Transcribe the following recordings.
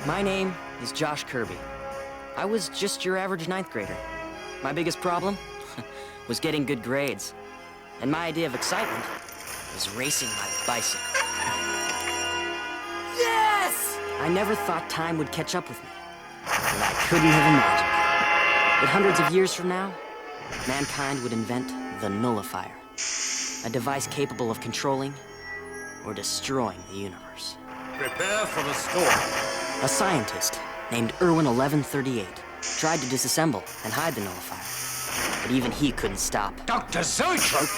My name is Josh Kirby. I was just your average 9th grader. My biggest problem was getting good grades. And my idea of excitement was racing my bicycle. Yes! I never thought time would catch up with me. And I couldn't have imagined it. But hundreds of years from now, mankind would invent the Nullifier. A device capable of controlling or destroying the universe. Prepare for the storm. A scientist named Irwin 1138 tried to disassemble and hide the Nullifier. But even he couldn't stop. Dr. Zoetrope!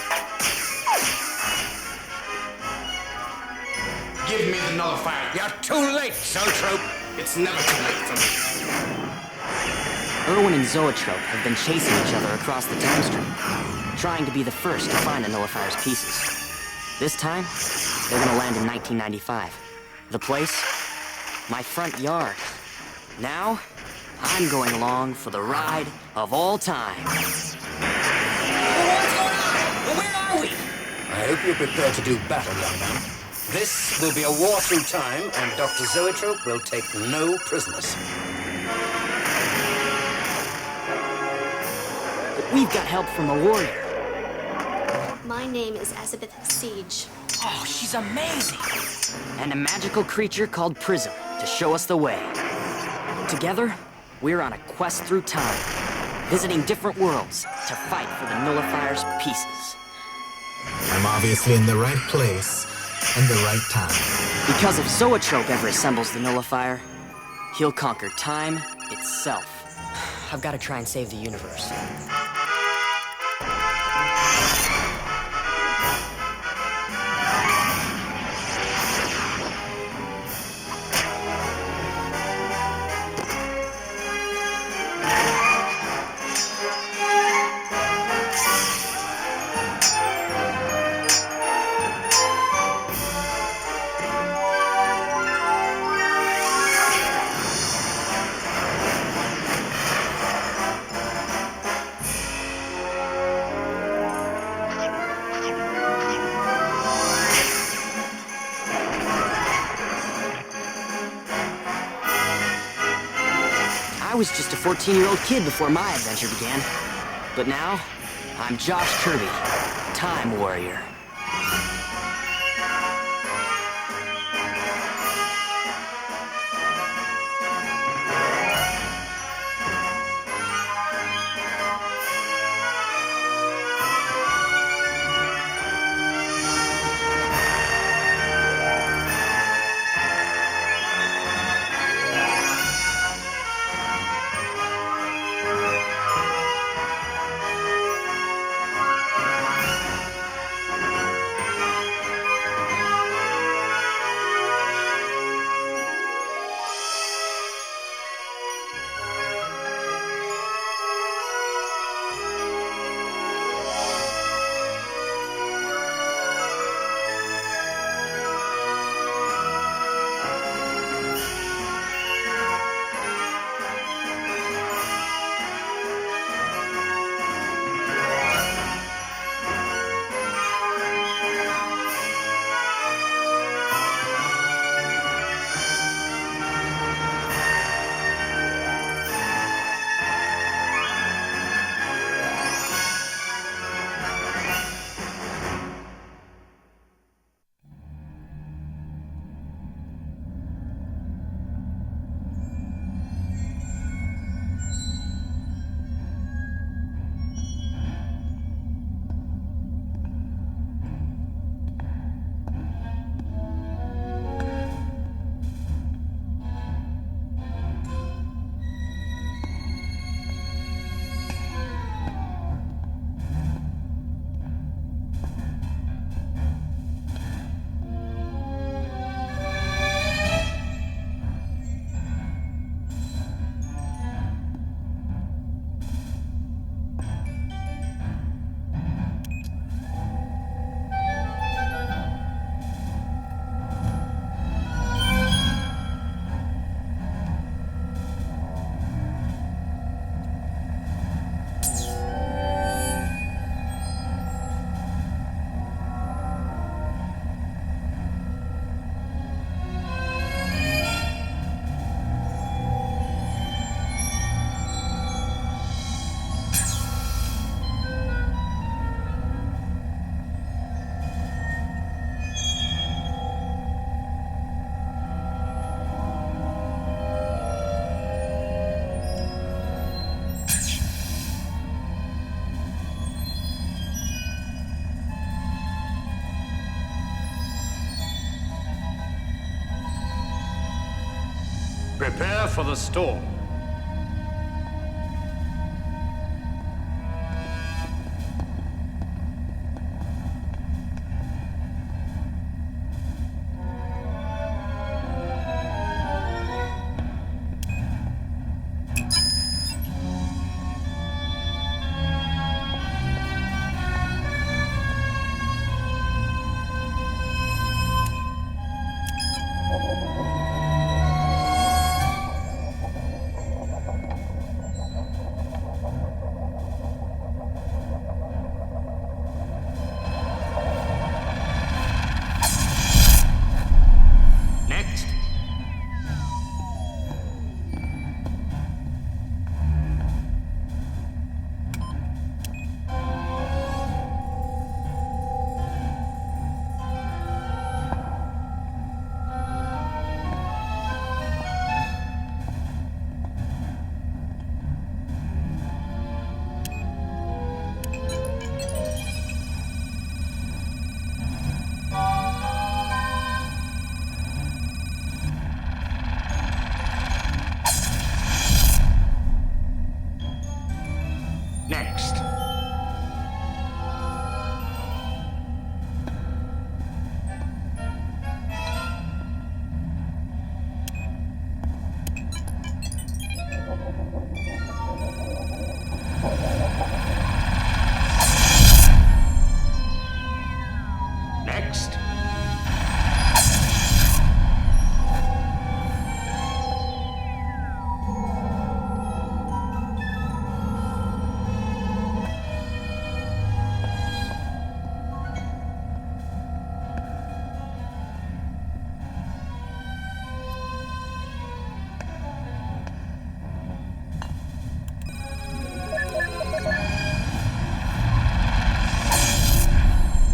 Give me the Nullifier. You're too late, Zoetrope. It's never too late for me. Irwin and Zoetrope have been chasing each other across the time stream, trying to be the first to find the Nullifier's pieces. This time, they're gonna land in 1995. The place? My front yard. Now, I'm going along for the ride of all time. What's going on? Where are we? I hope you're prepared to do battle, young man. This will be a war through time, and Dr. Zoetrope will take no prisoners. But we've got help from a warrior. My name is Azabeth Siege. Oh, she's amazing! And a magical creature called Prism to show us the way. Together, we're on a quest through time, visiting different worlds to fight for the Nullifier's pieces. I'm obviously in the right place and the right time. Because if Zoetrope ever assembles the Nullifier, he'll conquer time itself. I've got to try and save the universe. I was just a 14-year-old kid before my adventure began. But now, I'm Josh Kirby, Time Warrior. Prepare for the storm.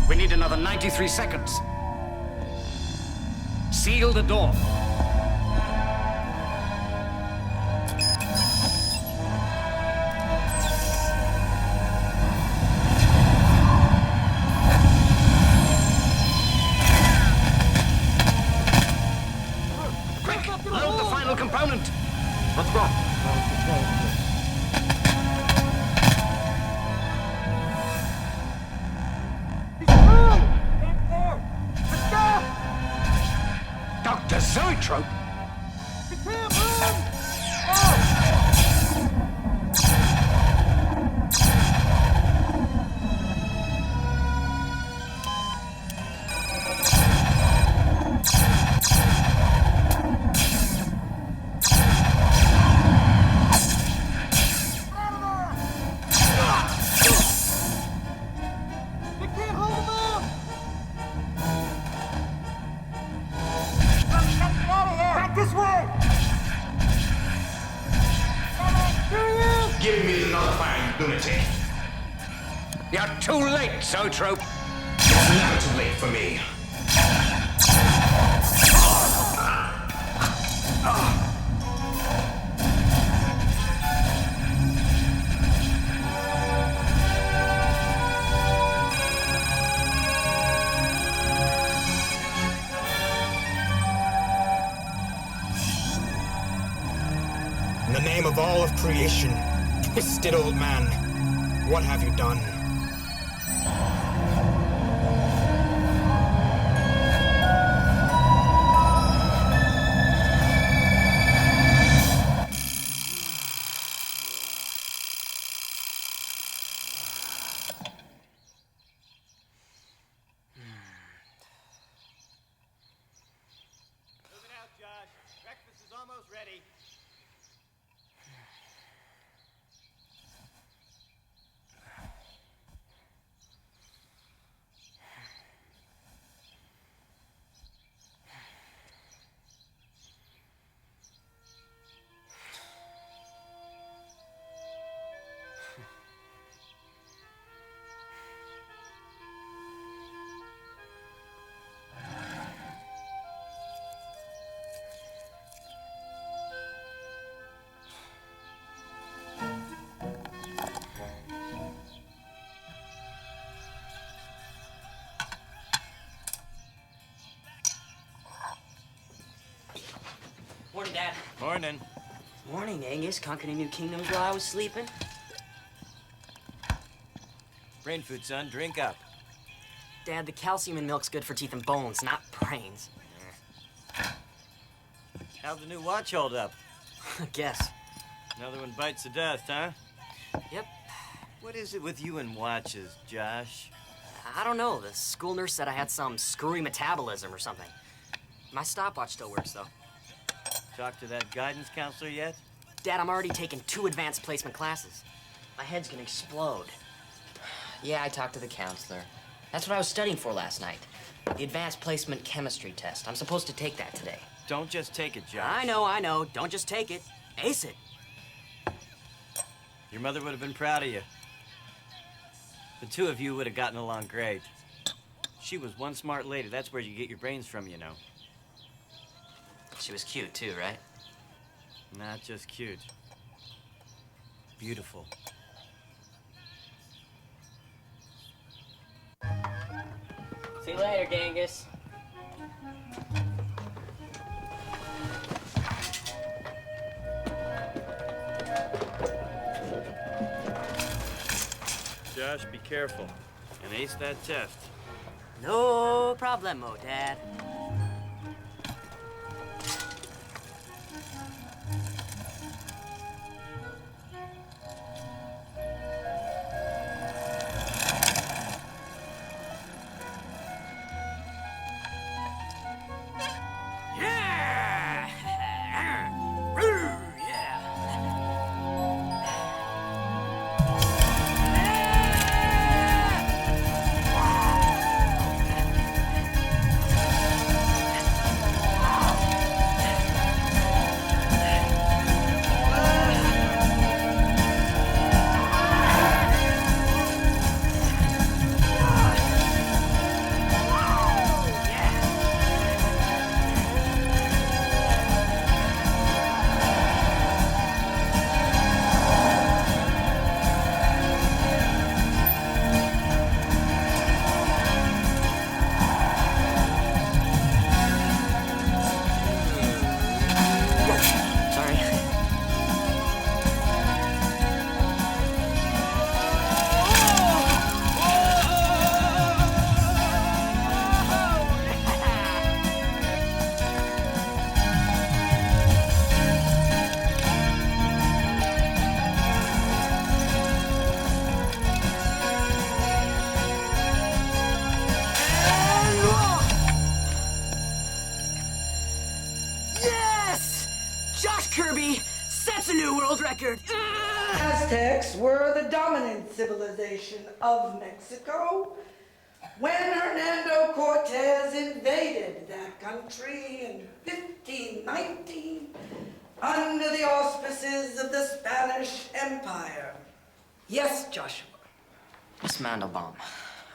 We need another 93 seconds. Seal the door. Quick, load the final component. Let's go. Dr. Zoetrope? Give me the Nullifier, lunatic. You're too late, Zoetrope. It's never too late for me. In the name of all of creation, twisted old man, what have you done? Moving out, Josh. Breakfast is almost ready. Dad. Morning. Morning, Angus. Conquering new kingdoms while I was sleeping. Brain food, son. Drink up. Dad, the calcium in milk's good for teeth and bones, not brains. How'd the new watch hold up? I guess. Another one bites the dust, huh? Yep. What is it with you and watches, Josh? I don't know. The school nurse said I had some screwy metabolism or something. My stopwatch still works, though. Talked to that guidance counselor yet? Dad, I'm already taking 2 advanced placement classes. My head's gonna explode. Yeah, I talked to the counselor. That's what I was studying for last night. The advanced placement chemistry test. I'm supposed to take that today. Don't just take it, Josh. I know. Don't just take it. Ace it. Your mother would have been proud of you. The two of you would have gotten along great. She was one smart lady. That's where you get your brains from, you know. She was cute, too, right? Not just cute. Beautiful. See you later, Genghis. Josh, be careful. And ace that test. No problemo, Dad. Kirby sets a new world record. Aztecs were the dominant civilization of Mexico when Hernando Cortez invaded that country in 1519 under the auspices of the Spanish Empire. Yes, Joshua. Miss Mandelbaum,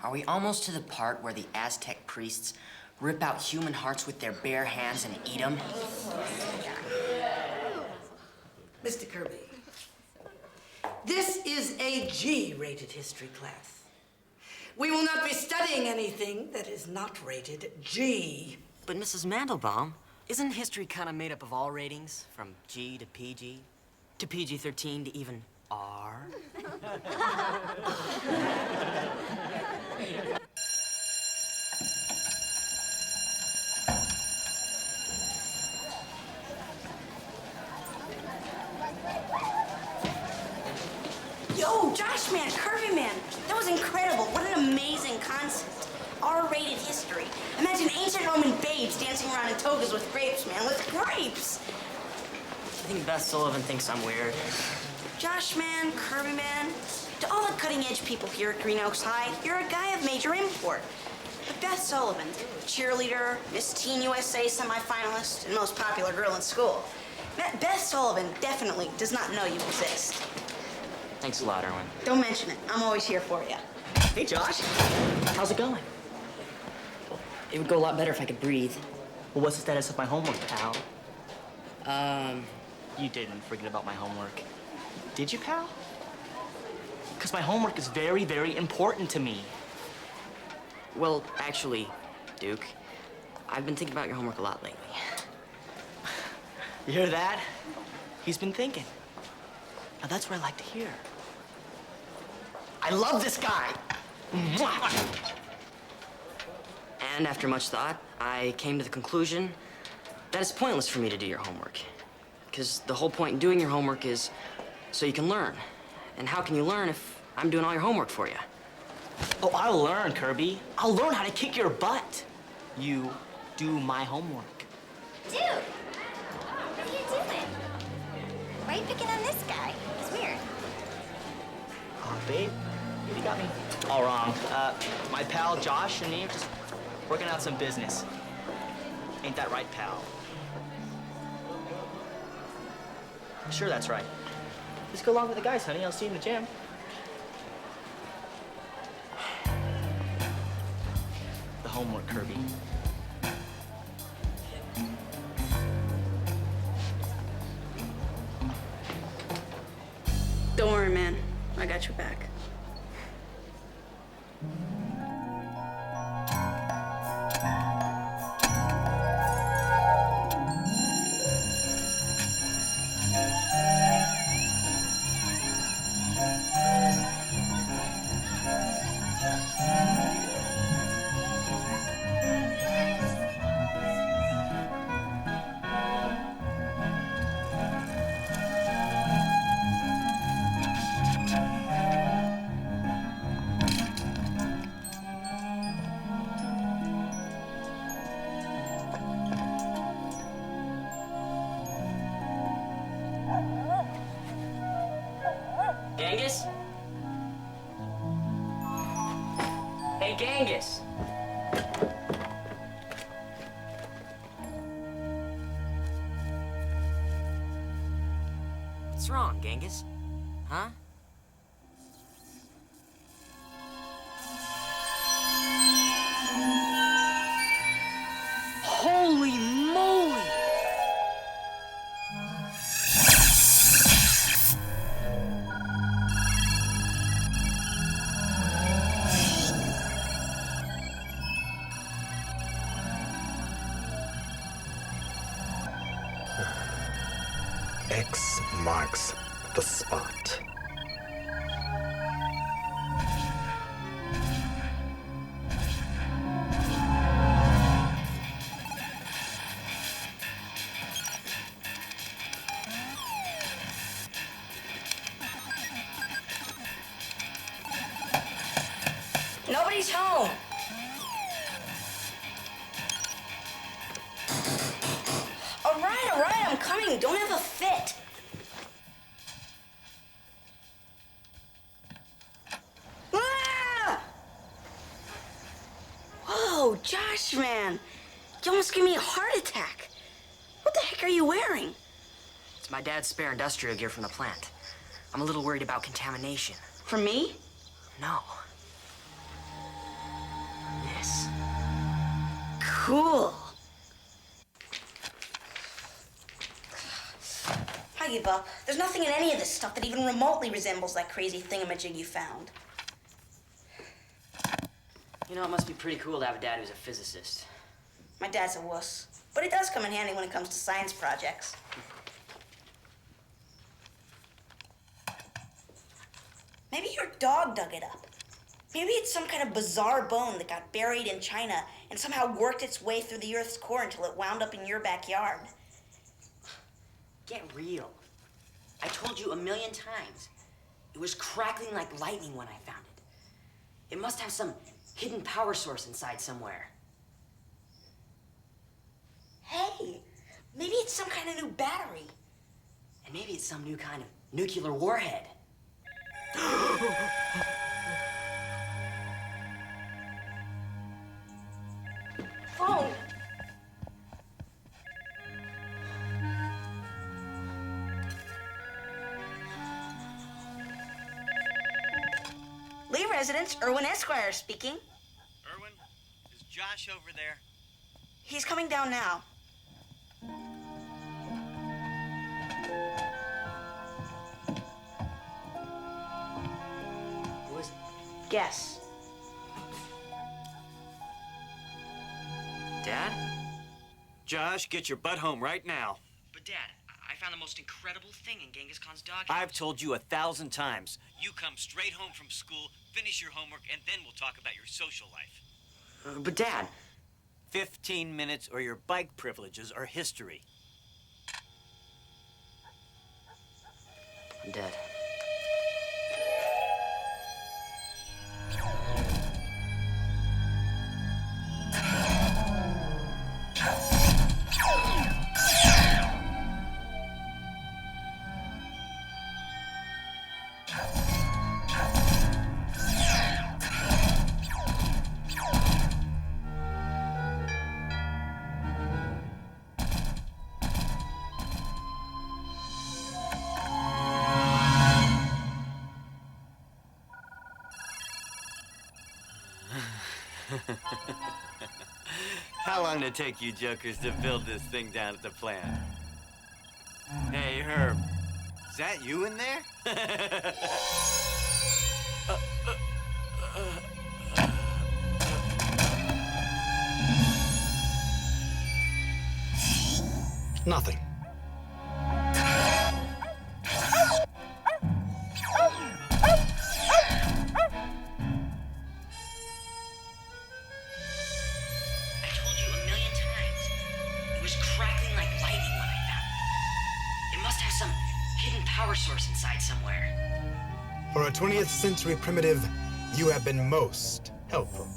are we almost to the part where the Aztec priests rip out human hearts with their bare hands and eat them? Mr. Kirby, this is a G-rated history class. We will not be studying anything that is not rated G. But Mrs. Mandelbaum, isn't history kind of made up of all ratings? From G to PG, to PG-13 to even R? Yo, Josh, man, Kirby, man. That was incredible. What an amazing concept. R-rated history. Imagine ancient Roman babes dancing around in togas with grapes, man. With grapes. I think Beth Sullivan thinks I'm weird. Josh, man, Kirby, man. To all the cutting-edge people here at Green Oaks High, you're a guy of major import. But Beth Sullivan, cheerleader, Miss Teen USA semifinalist, and most popular girl in school. Beth Sullivan definitely does not know you exist. Thanks a lot, Irwin. Don't mention it. I'm always here for you. Hey, Josh. How's it going? It would go a lot better if I could breathe. Well, what's the status of my homework, pal? You didn't forget about my homework. Did you, pal? Because my homework is very, very important to me. Well, actually, Duke, I've been thinking about your homework a lot lately. You hear that? He's been thinking. Now that's what I like to hear. I love this guy. And after much thought, I came to the conclusion that it's pointless for me to do your homework. Because the whole point in doing your homework is so you can learn. And how can you learn if I'm doing all your homework for you? Oh, I'll learn, Kirby. I'll learn how to kick your butt. You do my homework. Dude, what are you doing? Why are you picking on this guy? It's weird. Oh, babe, you got me all wrong. My pal Josh and me are just working out some business. Ain't that right, pal? Sure, that's right. Just go along with the guys, honey. I'll see you in the gym. The homework, Kirby. Don't worry, man. I got your back. Genghis? Hey, Genghis! What's wrong, Genghis? Huh? Holy moly! X marks the spot. Nobody's home. All right, I'm coming. Don't have a fit. Ah! Whoa, Josh, man. You almost gave me a heart attack. What the heck are you wearing? It's my dad's spare industrial gear from the plant. I'm a little worried about contamination. For me? No. This. Cool. I give up. There's nothing in any of this stuff that even remotely resembles that crazy thingamajig you found. You know, it must be pretty cool to have a dad who's a physicist. My dad's a wuss, but it does come in handy when it comes to science projects. Maybe your dog dug it up. Maybe it's some kind of bizarre bone that got buried in China and somehow worked its way through the Earth's core until it wound up in your backyard. Get real. I told you a million times. It was crackling like lightning when I found it. It must have some hidden power source inside somewhere. Hey, maybe it's some kind of new battery. And maybe it's some new kind of nuclear warhead. Phone. Lee residence, Irwin Esquire speaking. Irwin, is Josh over there? He's coming down now. Who is it? Guess. Dad? Josh, get your butt home right now. But Dad, found the most incredible thing in Genghis Khan's doghouse. I've told you 1,000 times. You come straight home from school, finish your homework, and then we'll talk about your social life. But Dad... 15 minutes or your bike privileges are history. I'm dead. How long did it take you jokers to build this thing down at the plant? Hey, Herb. Is that you in there? Nothing. Source inside somewhere. For a 20th century primitive, you have been most helpful.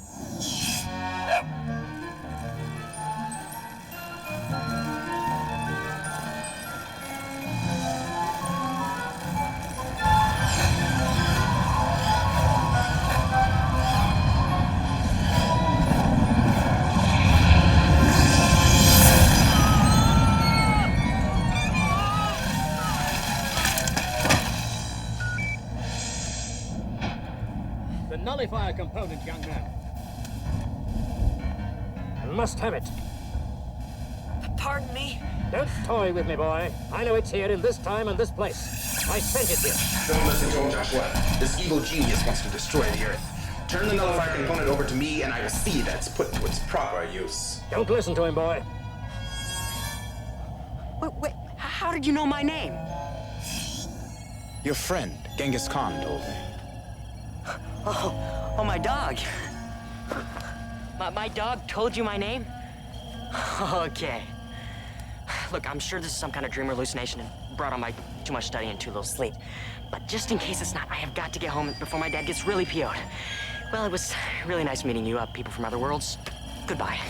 Nullifier component, young man. I must have it. Pardon me? Don't toy with me, boy. I know it's here in this time and this place. I sent it here. Don't listen to him, Joshua. This evil genius wants to destroy the Earth. Turn the Nullifier component over to me, and I will see that it's put to its proper use. Don't listen to him, boy. Wait, how did you know my name? Your friend, Genghis Khan, told me. Oh, my dog. My dog told you my name? Okay. Look, I'm sure this is some kind of dream or hallucination and brought on by too much study and too little sleep. But just in case it's not, I have got to get home before my dad gets really PO'd. Well, it was really nice meeting you people from other worlds. Goodbye.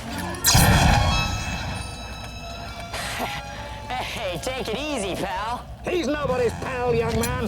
Hey, take it easy, pal. He's nobody's pal, young man.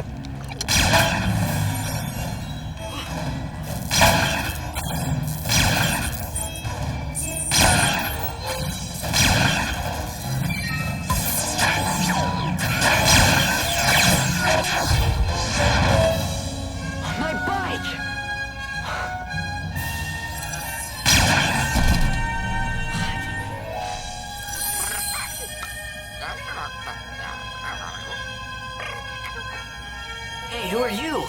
Hey, who are you?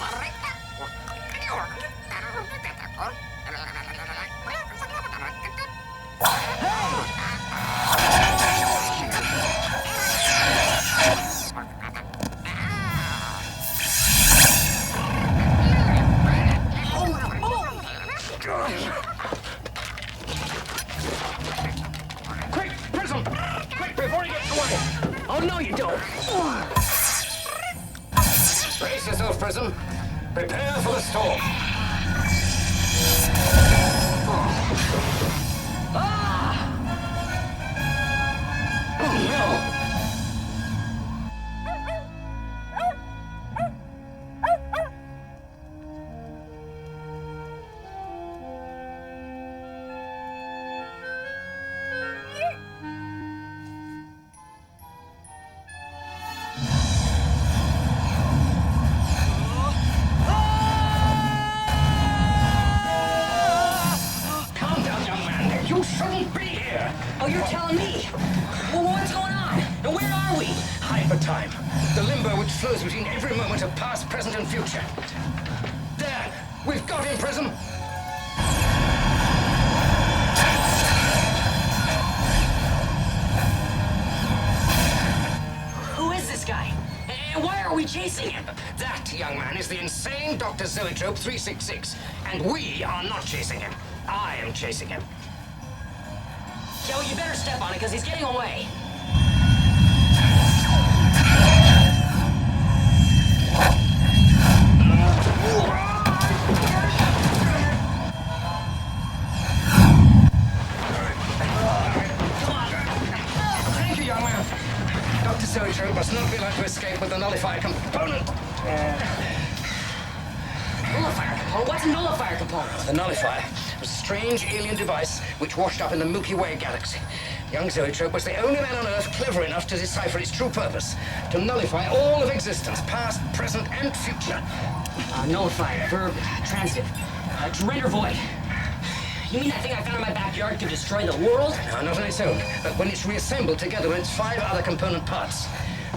Quick, Prism! Quick, before he gets away! Oh, no, you don't. Brace yourself, Prism. Prepare for the storm. Oh, no. Oh, you're telling me? Well, what's going on? And where are we? Hypertime. The limbo which flows between every moment of past, present, and future. There! We've got him, Prism! Who is this chasing him. That, young man, is the insane Dr. Zoetrope 366. And we are not chasing him. I am chasing him. Yo, you better step on it, because he's getting away. Thank you, young man. Dr. Zoetrope must not be allowed to escape with the Nullifier component. Nullifier component? What's a nullifier component? The Nullifier was a strange alien device which washed up in the Milky Way galaxy. Young Zoetrope was the only man on Earth clever enough to decipher its true purpose, to nullify all of existence, past, present, and future. Nullifier, verb, transitive, to render void. You mean that thing I found in my backyard could destroy the world? No, not on its own, but when it's reassembled together with its 5 other component parts.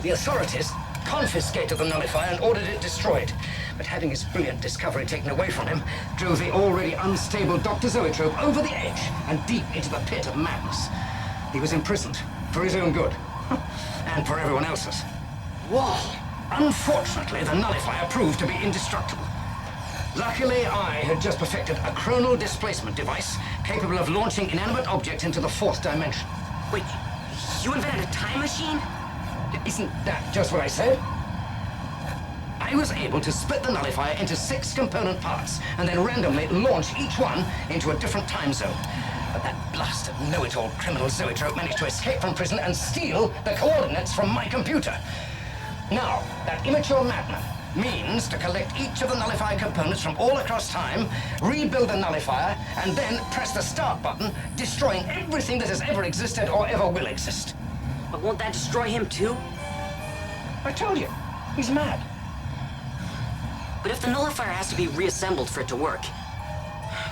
The authorities confiscated the Nullifier and ordered it destroyed. But having his brilliant discovery taken away from him drove the already unstable Dr. Zoetrope over the edge and deep into the pit of madness. He was imprisoned for his own good and for everyone else's. Whoa! Unfortunately, the Nullifier proved to be indestructible. Luckily, I had just perfected a chronal displacement device capable of launching inanimate objects into the 4th dimension. Wait, you invented a time machine? Isn't that just what I said? I was able to split the Nullifier into 6 component parts and then randomly launch each one into a different time zone. But that blasted know-it-all criminal Zoetrope managed to escape from prison and steal the coordinates from my computer. Now, that immature madman means to collect each of the Nullifier components from all across time, rebuild the Nullifier, and then press the start button, destroying everything that has ever existed or ever will exist. But won't that destroy him too? I told you, he's mad. But if the Nullifier has to be reassembled for it to work,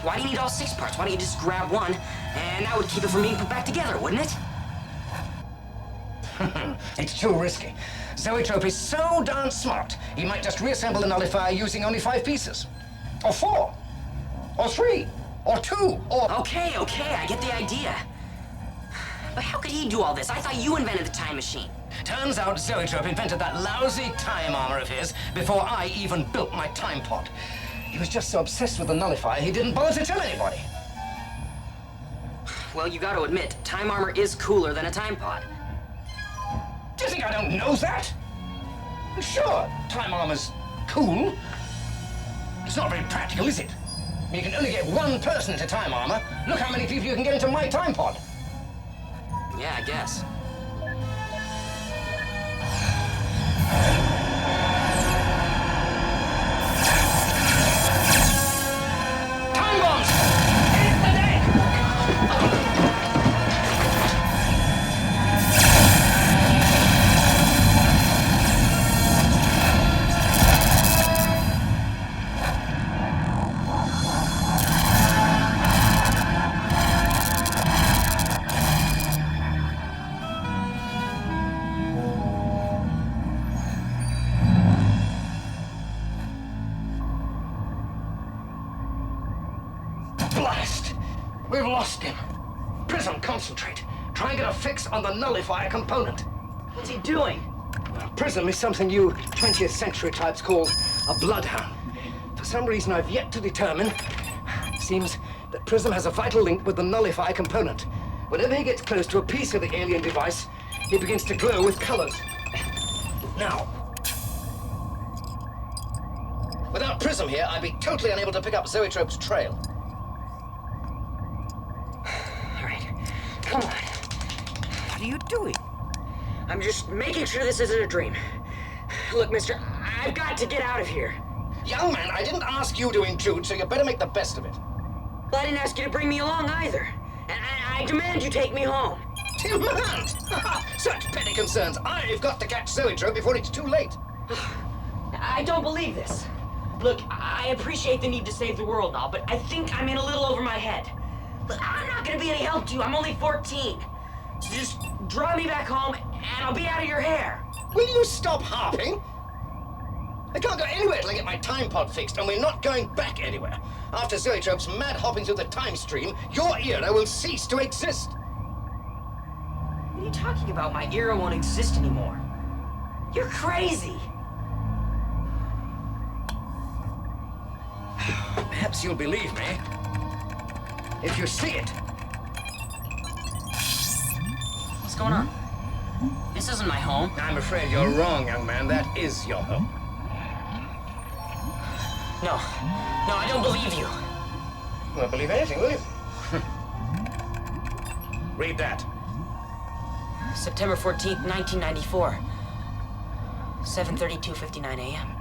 why do you need all 6 parts? Why don't you just grab one, and that would keep it from being put back together, wouldn't it? It's too risky. Zoetrope is so darn smart, he might just reassemble the Nullifier using only 5 pieces. Or 4. Or 3. Or 2. Or... Okay, I get the idea. But how could he do all this? I thought you invented the time machine. Turns out Zoetrope invented that lousy time armor of his before I even built my time pod. He was just so obsessed with the Nullifier, he didn't bother to tell anybody. Well, you gotta admit, time armor is cooler than a time pod. Do you think I don't know that? Sure, time armor's cool. It's not very practical, is it? You can only get 1 person into time armor. Look how many people you can get into my time pod. Yeah, I guess. Time bombs! Hit the deck! Blast! We've lost him. Prism, concentrate. Try and get a fix on the Nullifier component. What's he doing? Prism is something you 20th century types call a bloodhound. For some reason I've yet to determine, it seems that Prism has a vital link with the Nullifier component. Whenever he gets close to a piece of the alien device, he begins to glow with colors. Now, without Prism here, I'd be totally unable to pick up Zoetrope's trail. Come on. What are you doing? I'm just making sure this isn't a dream. Look, mister, I've got to get out of here. Young man, I didn't ask you to intrude, so you better make the best of it. Well, I didn't ask you to bring me along either. And I demand you take me home. Demand? Such petty concerns. I've got to catch Zoetrope before it's too late. I don't believe this. Look, I appreciate the need to save the world now, but I think I'm in a little over my head. Look, I'm not gonna be any help to you. I'm only 14. So just drive me back home, and I'll be out of your hair. Will you stop harping? I can't go anywhere till I get my time pod fixed, and we're not going back anywhere. After Zoetrope's mad hopping through the time stream, your era will cease to exist. What are you talking about? My era won't exist anymore. You're crazy. Perhaps you'll believe me if you see it. What's going on? This isn't my home. I'm afraid you're wrong, young man. That is your home. No, I don't believe you. You won't believe anything, will you? Read that. September 14th, 1994. 7:32:59 a.m.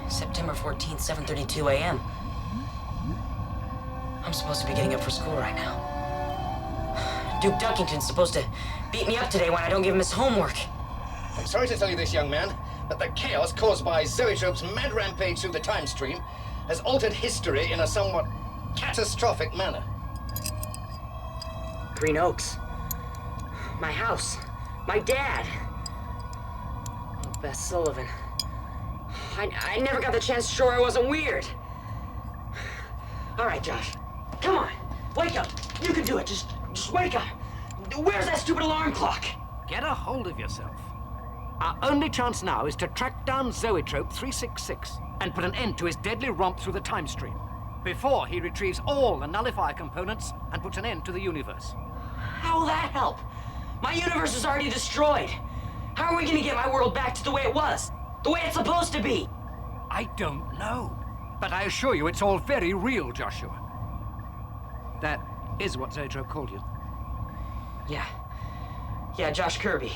September 14th, 7:32 a.m. I'm supposed to be getting up for school right now. Duke Duckington's supposed to beat me up today when I don't give him his homework. I'm sorry to tell you this, young man, that the chaos caused by Zoetrope's mad rampage through the time stream has altered history in a somewhat catastrophic manner. Green Oaks. My house. My dad. Oh, Beth Sullivan. I never got the chance to show her I wasn't weird. All right, Josh. Come on. Wake up. You can do it. Just wake up. Where's that stupid alarm clock? Get a hold of yourself. Our only chance now is to track down Zoetrope 366 and put an end to his deadly romp through the time stream before he retrieves all the Nullifier components and puts an end to the universe. How will that help? My universe is already destroyed. How are we gonna get my world back to the way it was? The way it's supposed to be? I don't know. But I assure you it's all very real, Joshua. That is what Zoetrope called you. Yeah, Josh Kirby.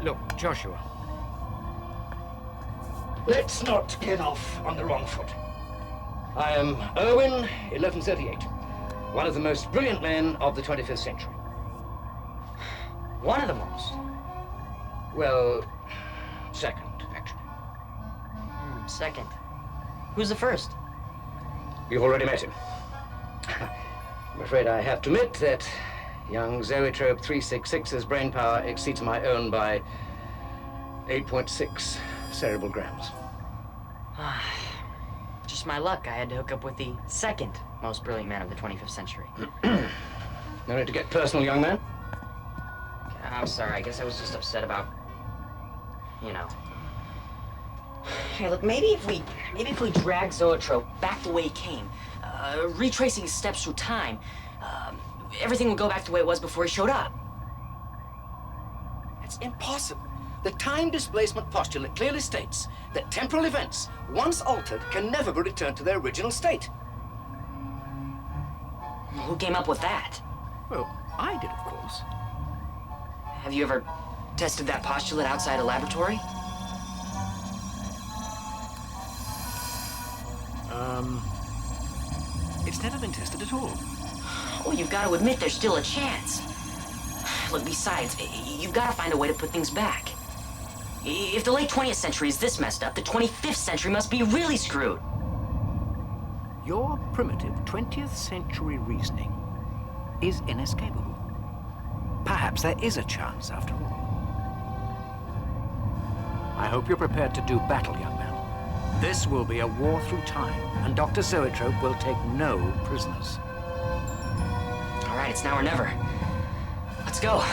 Look, Joshua. Let's not get off on the wrong foot. I am Irwin, 1138. One of the most brilliant men of the 25th century. One of the most? Well, second, actually. Second. Who's the first? You've already met him. I'm afraid I have to admit that young Zoetrope 366's brain power exceeds my own by 8.6 cerebral grams. Just my luck. I had to hook up with the second most brilliant man of the 25th century. No need to get personal, young man. I'm sorry. I guess I was just upset about, you know. Hey, look, maybe if we drag Zoetrope back the way he came, retracing his steps through time, everything would go back the way it was before he showed up. It's impossible. The time displacement postulate clearly states that temporal events, once altered, can never be returned to their original state. Who came up with that? Well, I did, of course. Have you ever tested that postulate outside a laboratory? It's never been tested at all. Oh, you've got to admit there's still a chance. Look, besides, you've got to find a way to put things back. If the late 20th century is this messed up, the 25th century must be really screwed. Your primitive 20th century reasoning is inescapable. Perhaps there is a chance after all. I hope you're prepared to do battle, young man. This will be a war through time, and Dr. Zoetrope will take no prisoners. All right, it's now or never. Let's go.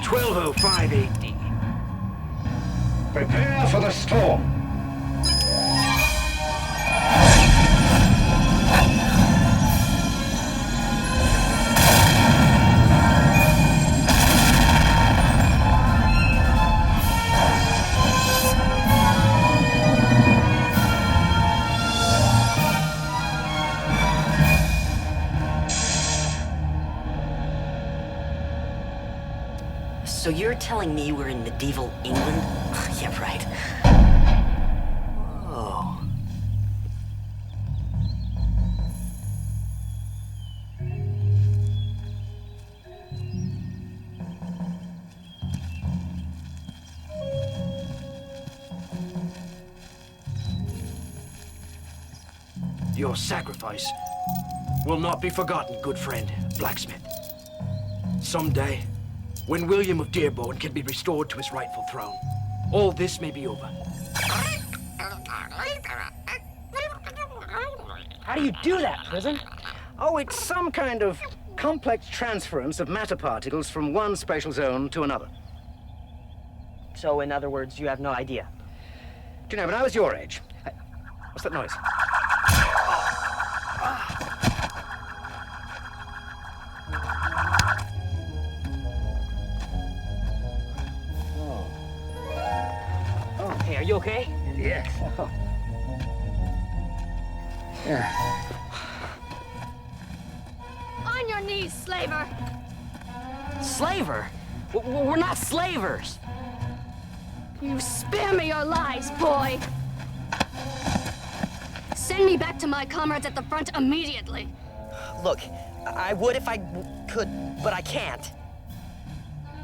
(1205 AD). Prepare for the storm. So you're telling me we're in medieval England? Yeah, right. Oh. Your sacrifice will not be forgotten, good friend, blacksmith. Someday, when William of Dearborn can be restored to his rightful throne, all this may be over. How do you do that, Prison? Oh, it's some kind of complex transference of matter particles from one spatial zone to another. So, in other words, you have no idea. Do you know, when I was your age... What's that noise? Hey, are you okay? Yes. Oh. Yeah. On your knees, slaver! Slaver? We're not slavers! You spare me your lies, boy! Send me back to my comrades at the front immediately. Look, I would if I could, but I can't.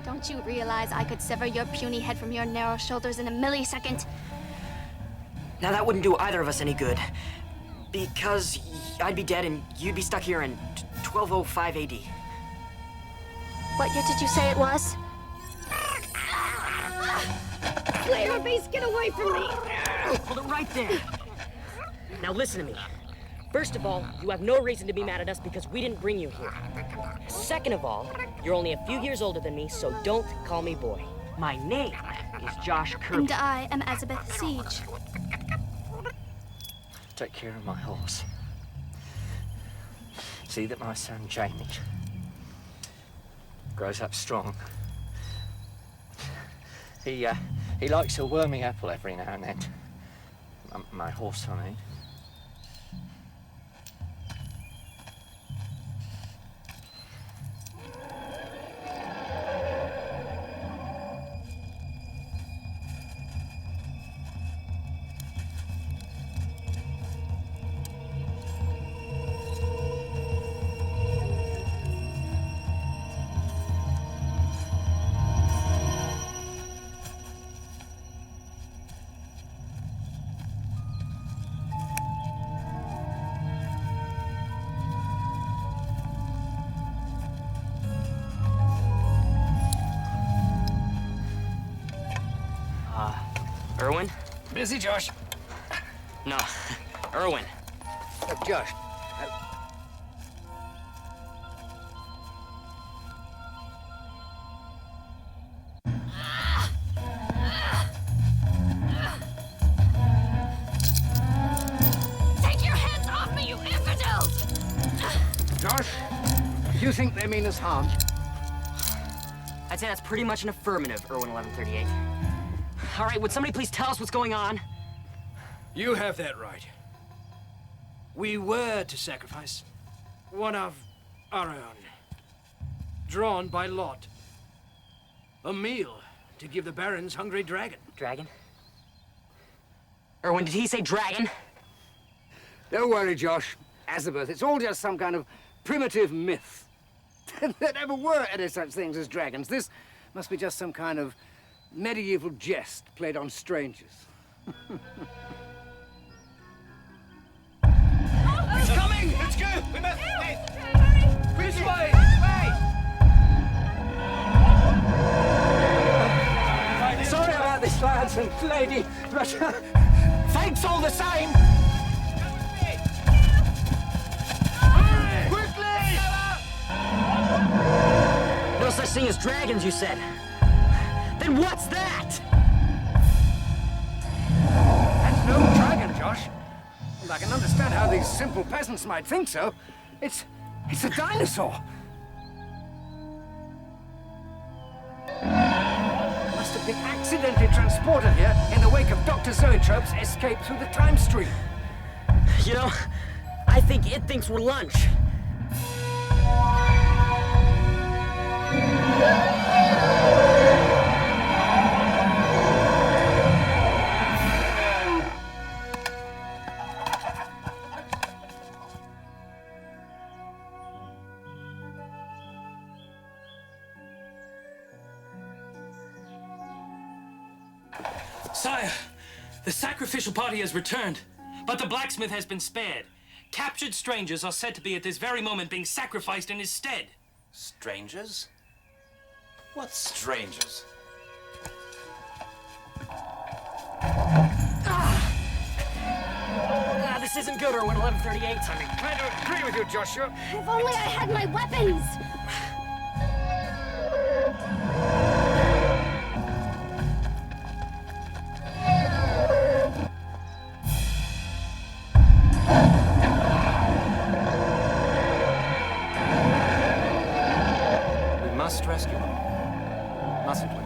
Don't you realize I could sever your puny head from your narrow shoulders in a millisecond? Now that wouldn't do either of us any good. Because I'd be dead and you'd be stuck here in 1205 AD. What year did you say it was? Slayer beast, get away from me! Hold it right there. Now listen to me. First of all, you have no reason to be mad at us because we didn't bring you here. Second of all, you're only a few years older than me, so don't call me boy. My name is Josh Kirby. And I am Azabeth Siege. Take care of my horse. See that my son Jamie grows up strong. He likes a wormy apple every now and then. My horse, I mean. Irwin? Busy, Josh? No, Irwin. Josh. Take your hands off me, you infidels! Josh, do you think they mean us harm? I'd say that's pretty much an affirmative, Irwin 1138. All right, would somebody please tell us what's going on? You have that right. We were to sacrifice one of our own, drawn by lot. A meal to give the Baron's hungry dragon. Dragon? Irwin, did he say dragon? Don't worry, Josh. Azabeth, it's all just some kind of primitive myth. There never were any such things as dragons. This must be just some kind of medieval jest played on strangers. He's coming! Let's go! We must... This way! Sorry about this, lads and lady, but thanks all the same. Quickly! No such thing as dragons, you said. Then what's that? That's no dragon, Josh. And I can understand how these simple peasants might think so. It's a dinosaur. Must have been accidentally transported here in the wake of Dr. Zoetrope's escape through the time stream. You know, I think it thinks we're lunch. Sire, the sacrificial party has returned, but the blacksmith has been spared. Captured strangers are said to be at this very moment being sacrificed in his stead. Strangers? What strangers? This isn't good, Irwin 1138. I'm inclined to agree with you, Joshua. If only I had my weapons! We must rescue them, mustn't we?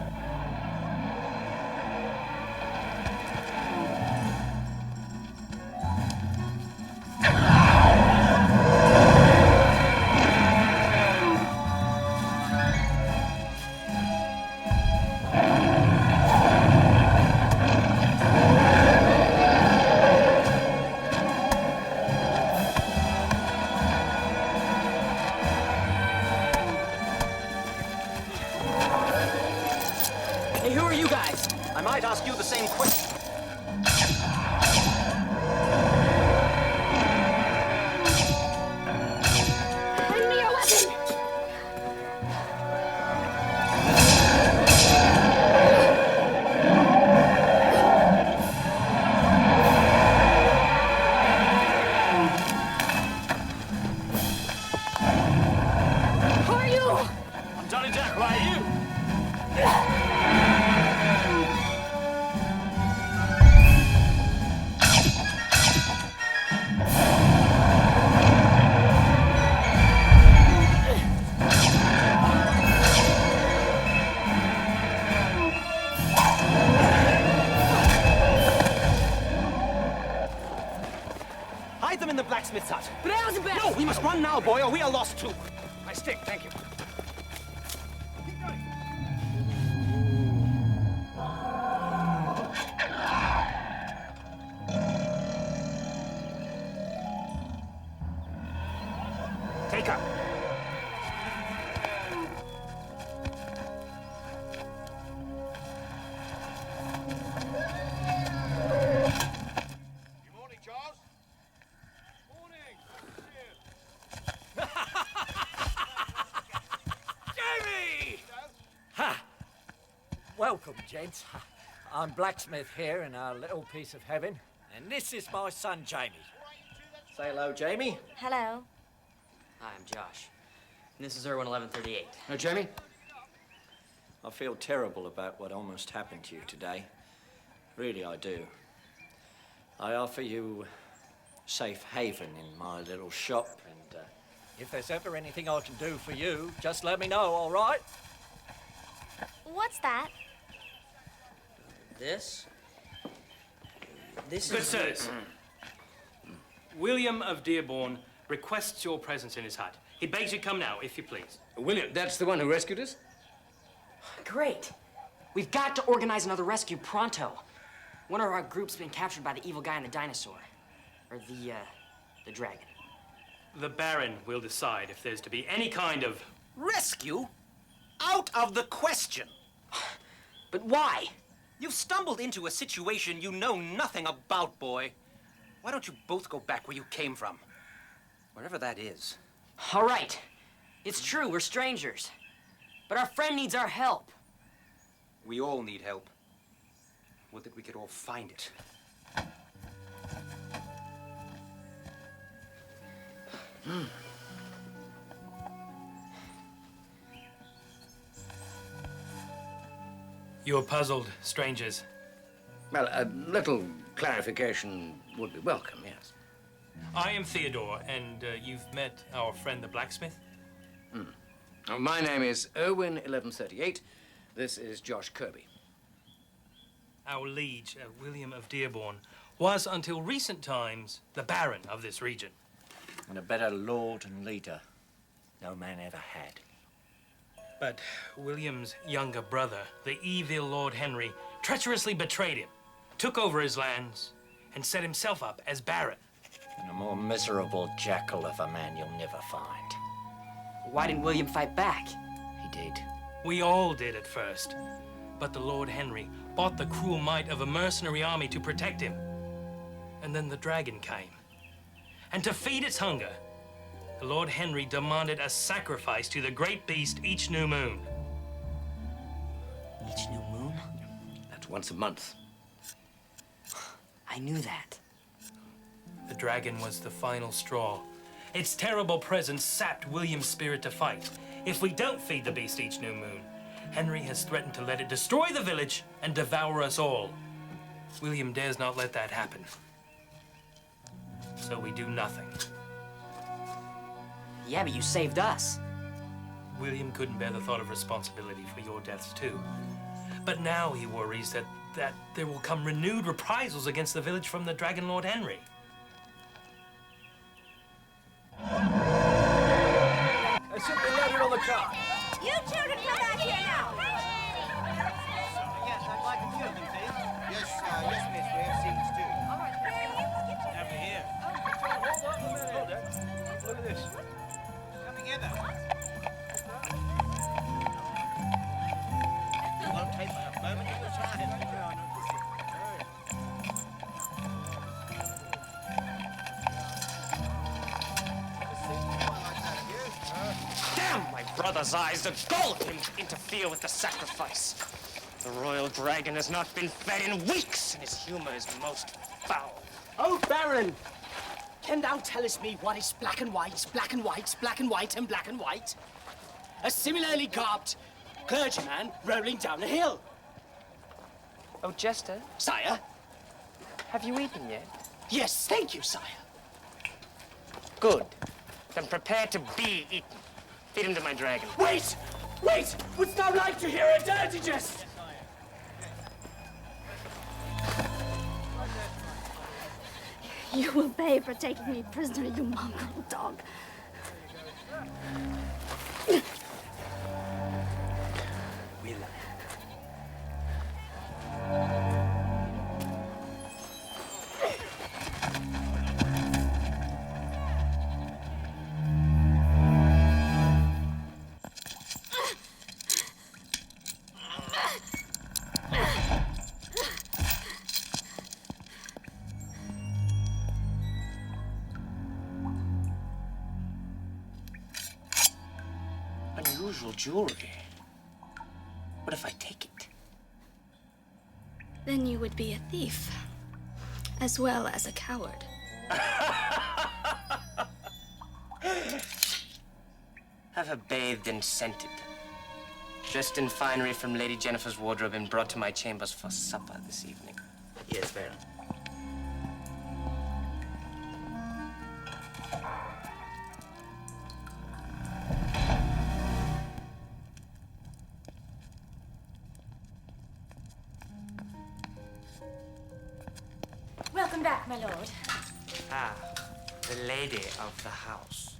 Hey, who are you guys? I might ask you the same question. Lend me your weapon! Who are you? I'm Johnny Jack, who are you? Hide them in the blacksmith's hut. But Azabeth! No, we must run now, boy, or we are lost too. My stick, thank you. Take her. Good morning, Charles. Jamie! Ha! Welcome, gents. I'm blacksmith here in our little piece of heaven, and this is my son, Jamie. Say hello, Jamie. Hello. Hi, I'm Josh. And this is Irwin 1138. Now, Jamie? I feel terrible about what almost happened to you today. Really, I do. I offer you safe haven in my little shop, and if there's ever anything I can do for you, just let me know, all right? What's that? This? This Good is... sirs. William of Dearborn requests your presence in his hut. He begs you come now, if you please. William, that's the one who rescued us? Great. We've got to organize another rescue pronto. One of our group's been captured by the evil guy and the dinosaur. Or the dragon. The Baron will decide if there's to be any kind of... Rescue? Out of the question. But why? You've stumbled into a situation you know nothing about, boy. Why don't you both go back where you came from? Wherever that is. All right. It's true, we're strangers. But our friend needs our help. We all need help. Would that we could all find it. You're puzzled, strangers. Well, a little clarification would be welcome, yes. I am Theodore, and you've met our friend the blacksmith? My name is Irwin 1138. This is Josh Kirby. Our liege, William of Dearborn, was until recent times the Baron of this region. And a better lord and leader no man ever had. But William's younger brother, the evil Lord Henry, treacherously betrayed him, took over his lands, and set himself up as Baron. And a more miserable jackal of a man you'll never find. Why didn't William fight back? He did. We all did at first, but the Lord Henry bought the cruel might of a mercenary army to protect him. And then the dragon came. And to feed its hunger, the Lord Henry demanded a sacrifice to the great beast each new moon. Each new moon? That's once a month. I knew that. The dragon was the final straw. Its terrible presence sapped William's spirit to fight. If we don't feed the beast each new moon, Henry has threatened to let it destroy the village and devour us all. William dares not let that happen. So we do nothing. Yeah, but you saved us. William couldn't bear the thought of responsibility for your deaths too. But now he worries that there will come renewed reprisals against the village from the Dragon Lord Henry. I simply landed on the car. You children come back here now. Yes, I'd like a few of them, please. Yes, yes, miss. We have seats too. Over here. Look at this. Come together. It won't take but a moment at a time. Damn my brother's eyes! The gall of him to interfere with the sacrifice. The royal dragon has not been fed in weeks, and his humor is most foul. Oh, Baron! Can thou tellest me what is black and white, black and white, black and white, and black and white? A similarly garbed clergyman rolling down a hill. Oh, Jester? Sire? Have you eaten yet? Yes, thank you, sire. Good. Then prepare to be eaten. Feed him to my dragon. Wait! Wait! Wouldst thou like to hear a dirty jest? You will pay for taking me prisoner, you mongrel dog. Unusual jewelry. What if I take it? Then you would be a thief, as well as a coward. Have her bathed and scented. Dressed in finery from Lady Jennifer's wardrobe and brought to my chambers for supper this evening. Yes, Baron. Welcome back, my lord. Ah, the lady of the house.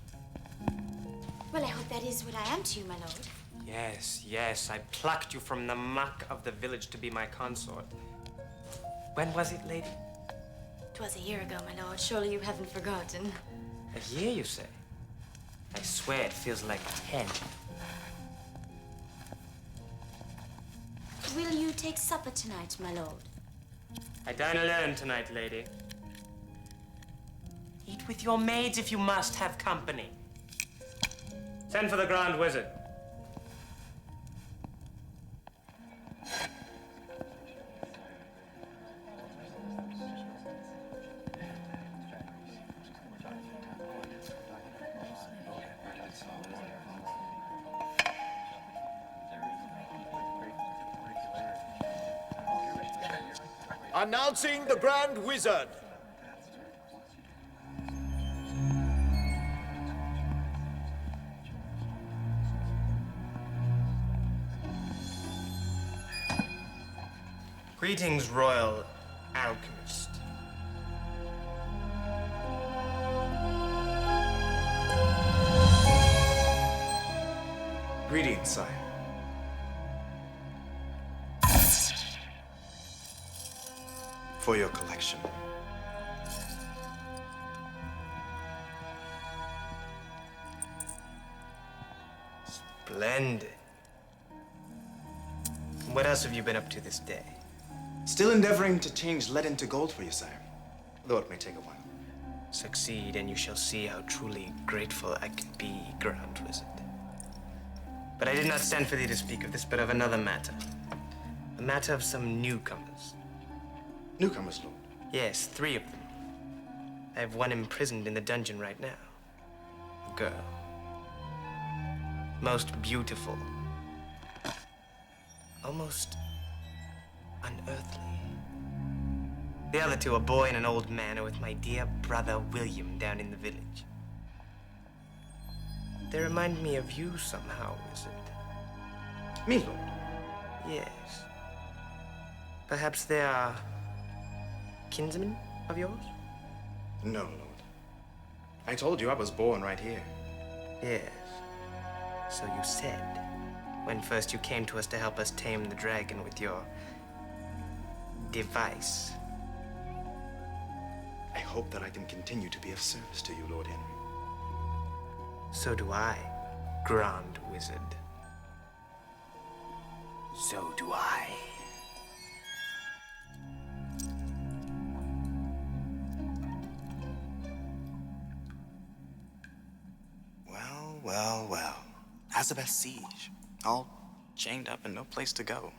Well, I hope that is what I am to you, my lord. Yes, yes, I plucked you from the muck of the village to be my consort. When was it, lady? 'Twas a year ago, my lord. Surely you haven't forgotten. A year, you say? I swear it feels like 10. Will you take supper tonight, my lord? I dine alone tonight, lady. Eat with your maids if you must have company. Send for the Grand Wizard. Announcing the Grand Wizard. Greetings, Royal Alchemist. Greetings, sire. For your collection. Splendid. What else have you been up to this day? Still endeavoring to change lead into gold for you, sire. Though it may take a while. Succeed, and you shall see how truly grateful I can be, Grand Wizard. But I did not send for thee to speak of this, but of another matter. A matter of some newcomers. Newcomers, Lord? Yes, 3 of them. I have one imprisoned in the dungeon right now. A girl. Most beautiful. Almost unearthly. The other two, a boy and an old man, are with my dear brother William down in the village. They remind me of you somehow, Wizard. Me, Lord? Yes. Perhaps they are kinsmen of yours? No, Lord. I told you I was born right here. Yes. So you said, when first you came to us to help us tame the dragon with your device. I hope that I can continue to be of service to you, Lord Henry. So do I, Grand Wizard. So do I. Well. Azabeth Siege. All chained up and no place to go.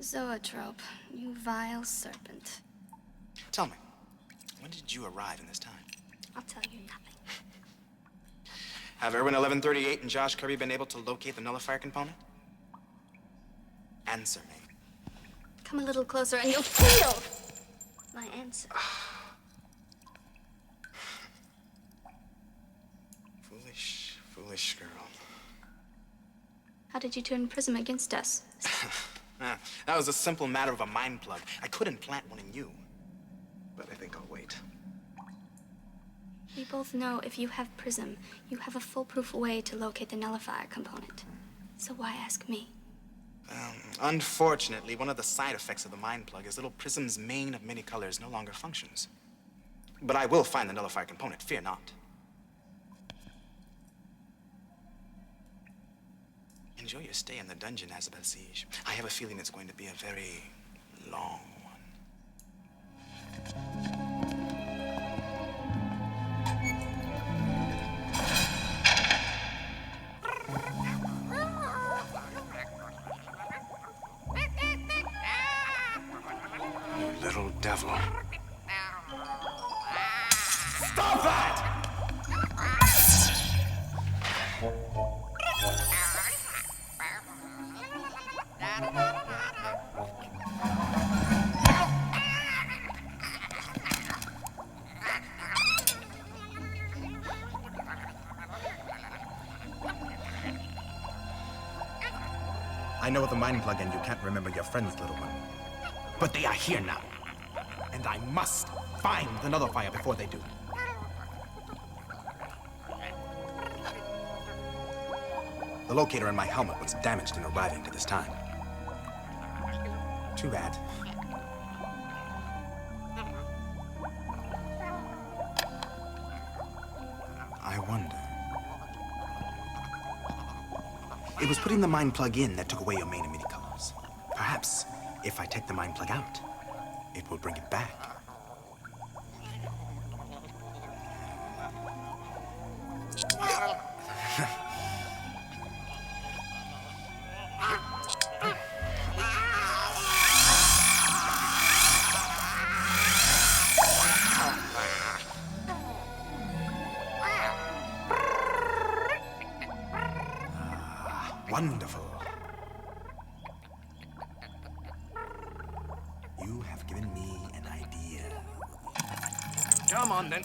Zoetrope, you vile serpent. Tell me, when did you arrive in this time? I'll tell you nothing. Have Irwin 1138 and Josh Kirby been able to locate the Nullifier component? Answer me. Come a little closer and you'll feel my answer. Foolish girl. How did you turn Prism against us? That was a simple matter of a mind plug. I could implant one in you, but I think I'll wait. We both know if you have Prism, you have a foolproof way to locate the Nullifier component. So why ask me? Unfortunately, one of the side effects of the mind plug is little Prism's mane of many colors no longer functions. But I will find the Nullifier component, fear not. Enjoy your stay in the dungeon, Azabeth Siege. I have a feeling it's going to be a very long one. You little devil. Stop that! I know with the mind plug in you can't remember your friends, little one. But they are here now. And I must find the Nullifier before they do. The locator in my helmet was damaged in arriving to this time. Too bad. I wonder. It was putting the mind plug in that took away your mane and many colors. Perhaps, if I take the mind plug out, it will bring it back. Wonderful. You have given me an idea. Come on, then.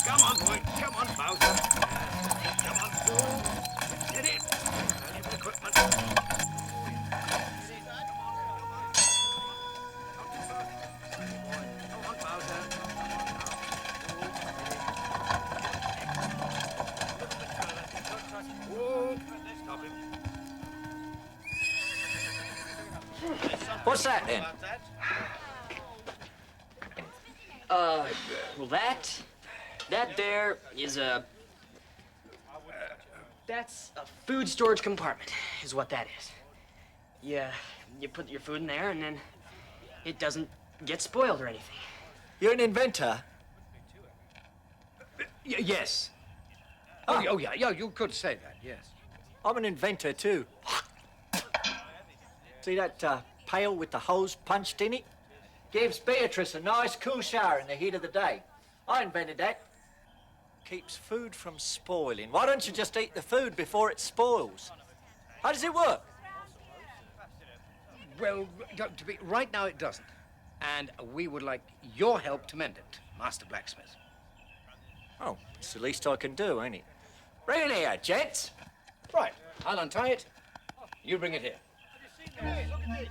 Come on, boy. Come on, Bowser. Come on. Get it. Valuable equipment. Come on, Bowser. Whoa. Stop him. What's that, then? Well, that there is a... that's a food storage compartment, is what that is. You put your food in there, and then it doesn't get spoiled or anything. You're an inventor? Yes. Oh, yeah, you could say that, yes. I'm an inventor, too. See that pail with the hose punched in it? Gives Beatrice a nice cool shower in the heat of the day. I invented that. Keeps food from spoiling. Why don't you just eat the food before it spoils? How does it work? Well, right now it doesn't. And we would like your help to mend it, Master Blacksmith. Oh, it's the least I can do, ain't it? Bring it here, gents. Right, I'll untie it. You bring it here. Hey, look at this.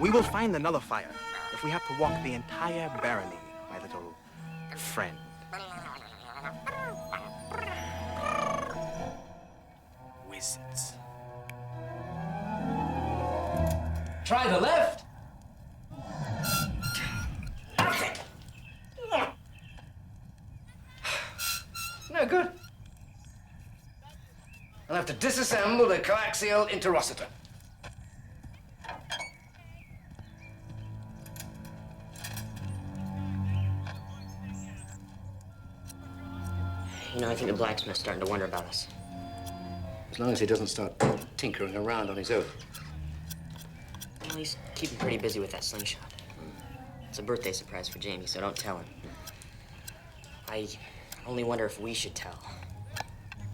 We will find the Nullifier if we have to walk the entire barony, my little friend. Wizards. Try the left. No good. I'll have to disassemble the coaxial interocitor. You know, I think the blacksmith's starting to wonder about us. As long as he doesn't start tinkering around on his own. Well, he's keeping pretty busy with that slingshot. It's a birthday surprise for Jamie, so don't tell him. I only wonder if we should tell.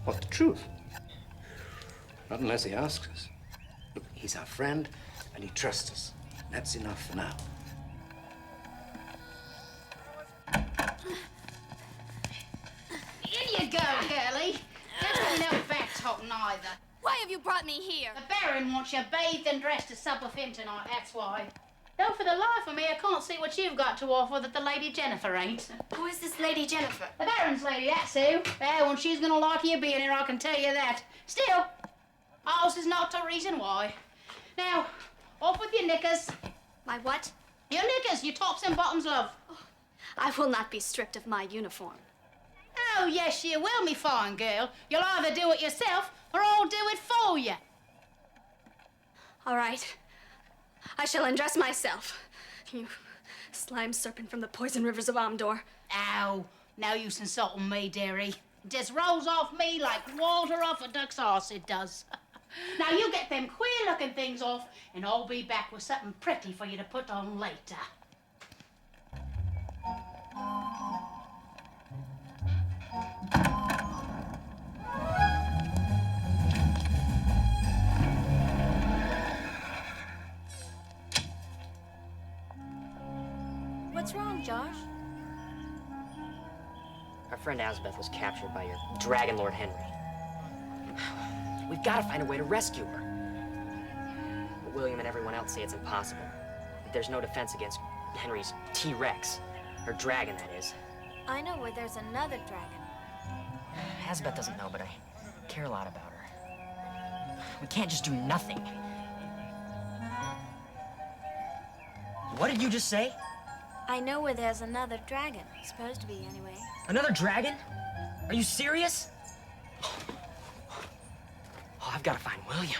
What, the truth? Not unless he asks us. Look, he's our friend, and he trusts us. That's enough for now. In you go, girlie. Don't be no backtalk neither. Why have you brought me here? The Baron wants you bathed and dressed to sup with him tonight, that's why. Though for the life of me, I can't see what you've got to offer that the Lady Jennifer ain't. Who is this Lady Jennifer? The Baron's lady, that's who. Well, and she's gonna like you being here, I can tell you that. Still, ours is not the reason why. Now, off with your knickers. My what? Your knickers, your tops and bottoms, love. Oh, I will not be stripped of my uniform. Oh, yes, you will, me fine girl. You'll either do it yourself, or I'll do it for you. All right. I shall undress myself. You slime serpent from the poison rivers of Amdor. Ow. No use insulting me, dearie. It just rolls off me like water off a duck's arse, it does. Now, you get them queer-looking things off, and I'll be back with something pretty for you to put on later. What's wrong, Josh? Our friend Azabeth was captured by your Dragon Lord Henry. We've got to find a way to rescue her. But William and everyone else say it's impossible. That there's no defense against Henry's T-Rex. Or dragon, that is. I know where there's another dragon. Azabeth doesn't know, but I care a lot about her. We can't just do nothing. What did you just say? I know where there's another dragon. Supposed to be, anyway. Another dragon? Are you serious? Oh, I've got to find William.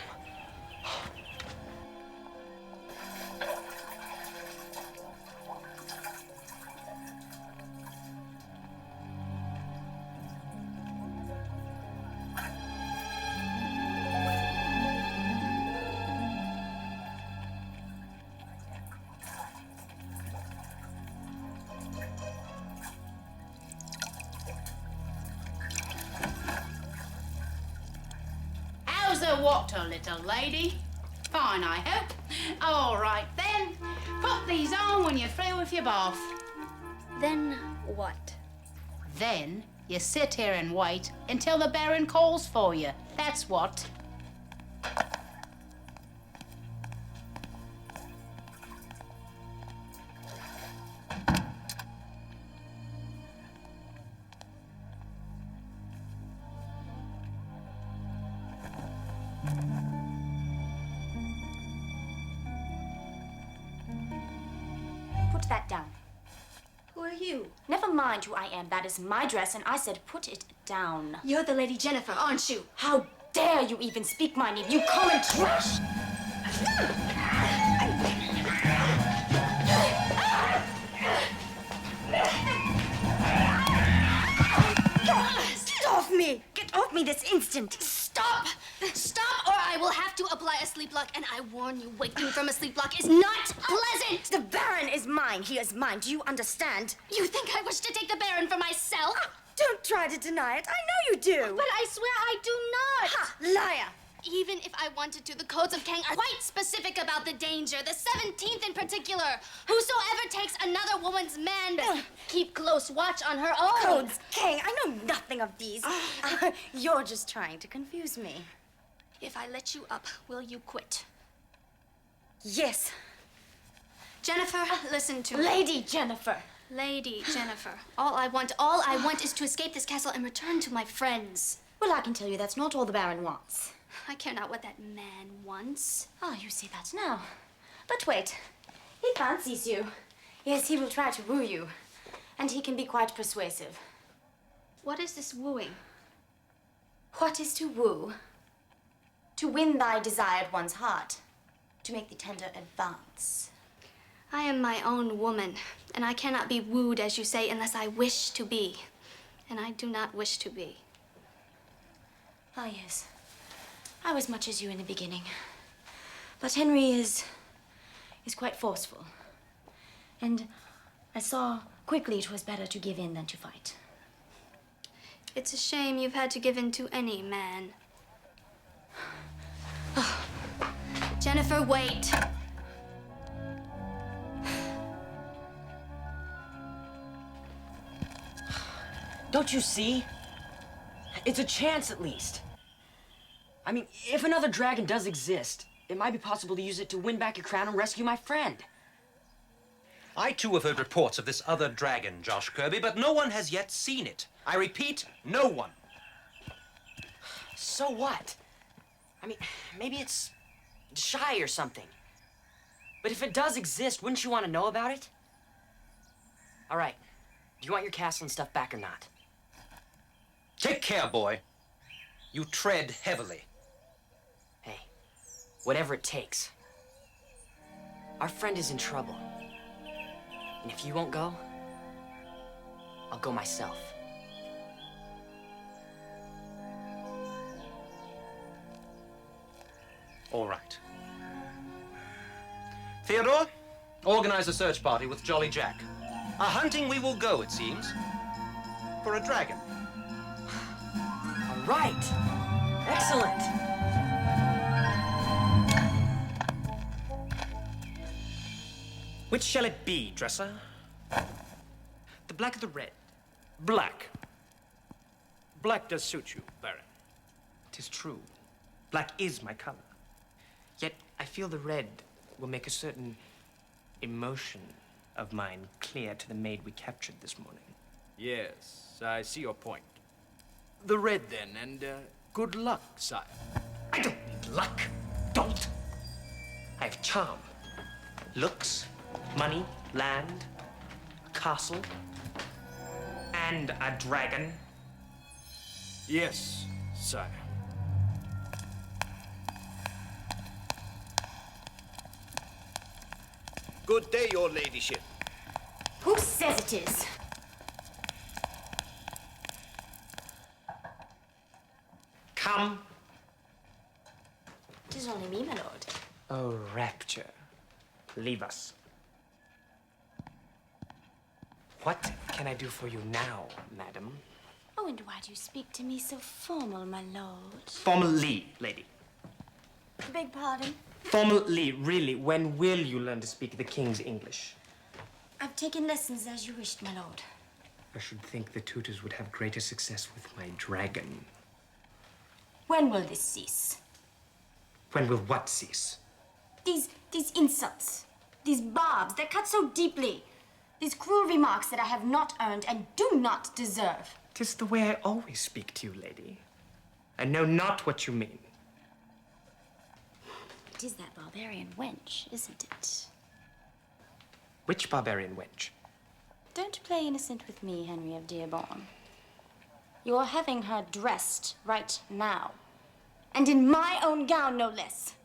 Water, little lady. Fine, I hope. All right, then. Put these on when you're through with your bath. Then what? Then you sit here and wait until the Baron calls for you. That's what. Put that down. Who are you? Never mind who I am. That is my dress, and I said put it down. You're the Lady Jennifer, aren't you? How dare you even speak my name, you common trash! Get off me! Get off me this instant! Stop! Stop, or I will have to apply a sleep lock, and I warn you, waking from a sleep lock is not pleasant! The Baron is mine. He is mine. Do you understand? You think I wish to take the Baron for myself? Don't try to deny it. I know you do. But I swear I do not! Ha! Liar! Even if I wanted to, the codes of Kang are quite specific about the danger. The 17th in particular. Whosoever takes another woman's man must keep close watch on her own. Codes, Kang, I know nothing of these. You're just trying to confuse me. If I let you up, will you quit? Yes. Jennifer, listen to me. Lady Jennifer. Lady Jennifer. All I want is to escape this castle and return to my friends. Well, I can tell you that's not all the Baron wants. I care not what that man wants. Oh, you say that now. But wait. He fancies you. Yes, he will try to woo you. And he can be quite persuasive. What is this wooing? What is to woo? To win thy desired one's heart. To make the tender advance. I am my own woman, and I cannot be wooed, as you say, unless I wish to be. And I do not wish to be. Ah, yes. I was much as you in the beginning. But Henry is quite forceful. And I saw quickly it was better to give in than to fight. It's a shame you've had to give in to any man. Jennifer, wait. Don't you see? It's a chance, at least. I mean, if another dragon does exist, it might be possible to use it to win back your crown and rescue my friend. I, too, have heard reports of this other dragon, Josh Kirby, but no one has yet seen it. I repeat, no one. So what? I mean, maybe it's shy or something. But if it does exist, wouldn't you want to know about it? All right. Do you want your castle and stuff back or not? Take care, boy. You tread heavily. Hey, whatever it takes. Our friend is in trouble. And if you won't go, I'll go myself. All right. Theodore, organize a search party with Jolly Jack. A hunting we will go, it seems, for a dragon. All right. Excellent. Which shall it be, Dresser? The black or the red? Black. Black does suit you, Baron. 'Tis true. Black is my color. Yet I feel the red will make a certain emotion of mine clear to the maid we captured this morning. Yes, I see your point. The red, then, and good luck, sire. I don't need luck. Don't. I have charm, looks, money, land, a castle, and a dragon. Yes, sire. Good day, your ladyship. Who says it is? Come. 'Tis only me, my lord. Oh, rapture. Leave us. What can I do for you now, madam? Oh, and why do you speak to me so formal, my lord? Formally, lady. Beg pardon? Formally, really, when will you learn to speak the king's English? I've taken lessons as you wished, my lord. I should think the tutors would have greater success with my dragon. When will this cease? When will what cease? These insults, these barbs that cut so deeply, these cruel remarks that I have not earned and do not deserve. 'Tis the way I always speak to you, lady. I know not what you mean. It is that barbarian wench, isn't it? Which barbarian wench? Don't play innocent with me, Henry of Dearborn. You're having her dressed right now. And in my own gown, no less.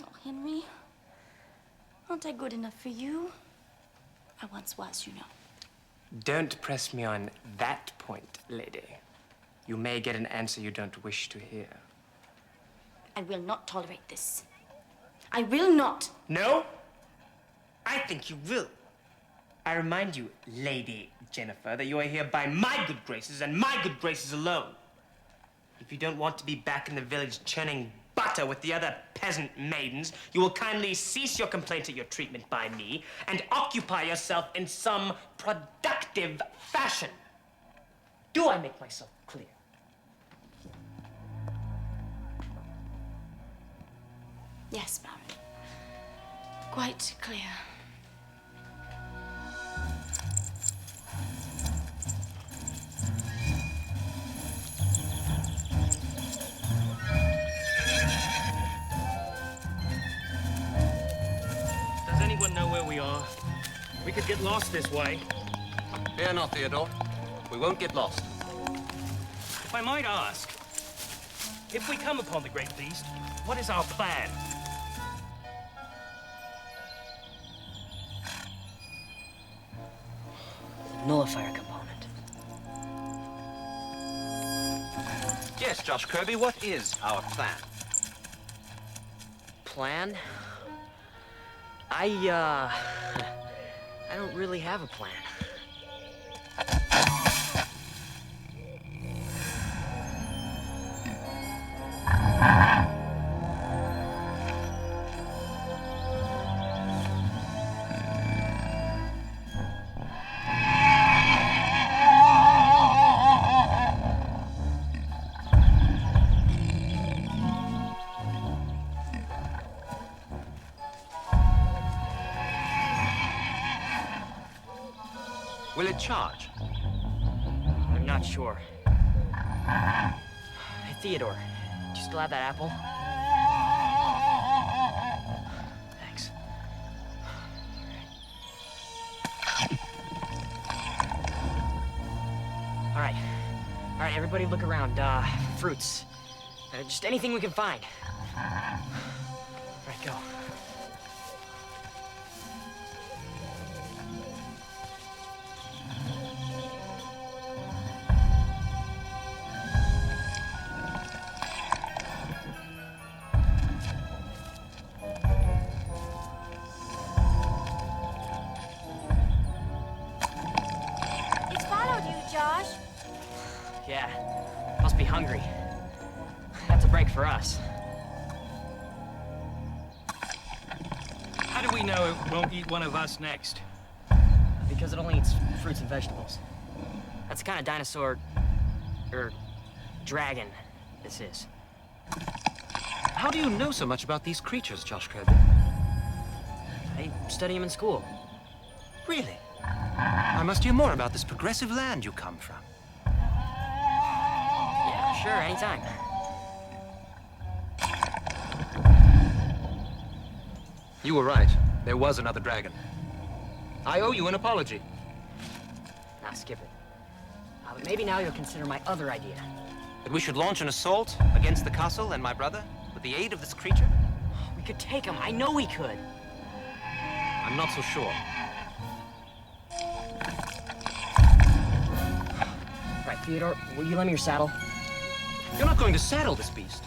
Oh, Henry, aren't I good enough for you? I once was, you know. Don't press me on that point, lady. You may get an answer you don't wish to hear. I will not tolerate this. I will not. No? I think you will. I remind you, Lady Jennifer, that you are here by my good graces and my good graces alone. If you don't want to be back in the village churning butter with the other peasant maidens, you will kindly cease your complaint at your treatment by me and occupy yourself in some productive fashion. Do I make myself clear? Yes, Baron. Quite clear. Does anyone know where we are? We could get lost this way. Fear not, Theodore. We won't get lost. If I might ask, if we come upon the great beast, what is our plan? Nullifier component. Yes, Josh Kirby, what is our plan? Plan? I don't really have a plan. Will it charge? I'm not sure. Hey, Theodore, do you still have that apple? Thanks. All right, everybody look around. Fruits. Just anything we can find. All right, go. Yeah, must be hungry. That's a break for us. How do we know it won't eat one of us next? Because it only eats fruits and vegetables. That's the kind of dinosaur, or dragon, this is. How do you know so much about these creatures, Josh Kirby? I study them in school. Really? I must hear more about this progressive land you come from. Yeah, sure, anytime. You were right. There was another dragon. I owe you an apology. Now, skip it. But maybe now you'll consider my other idea. That we should launch an assault against the castle and my brother with the aid of this creature? We could take him. I know we could. I'm not so sure. Right, Theodore, will you lend me your saddle? You're not going to saddle this beast.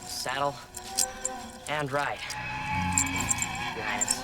Saddle and ride, Your Highness.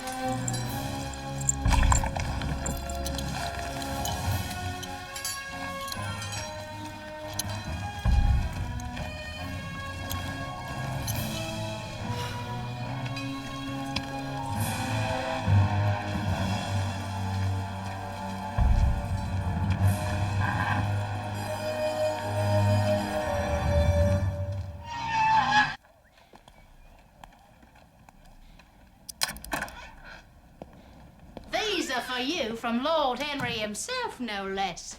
These are for you from Lord Henry himself, no less.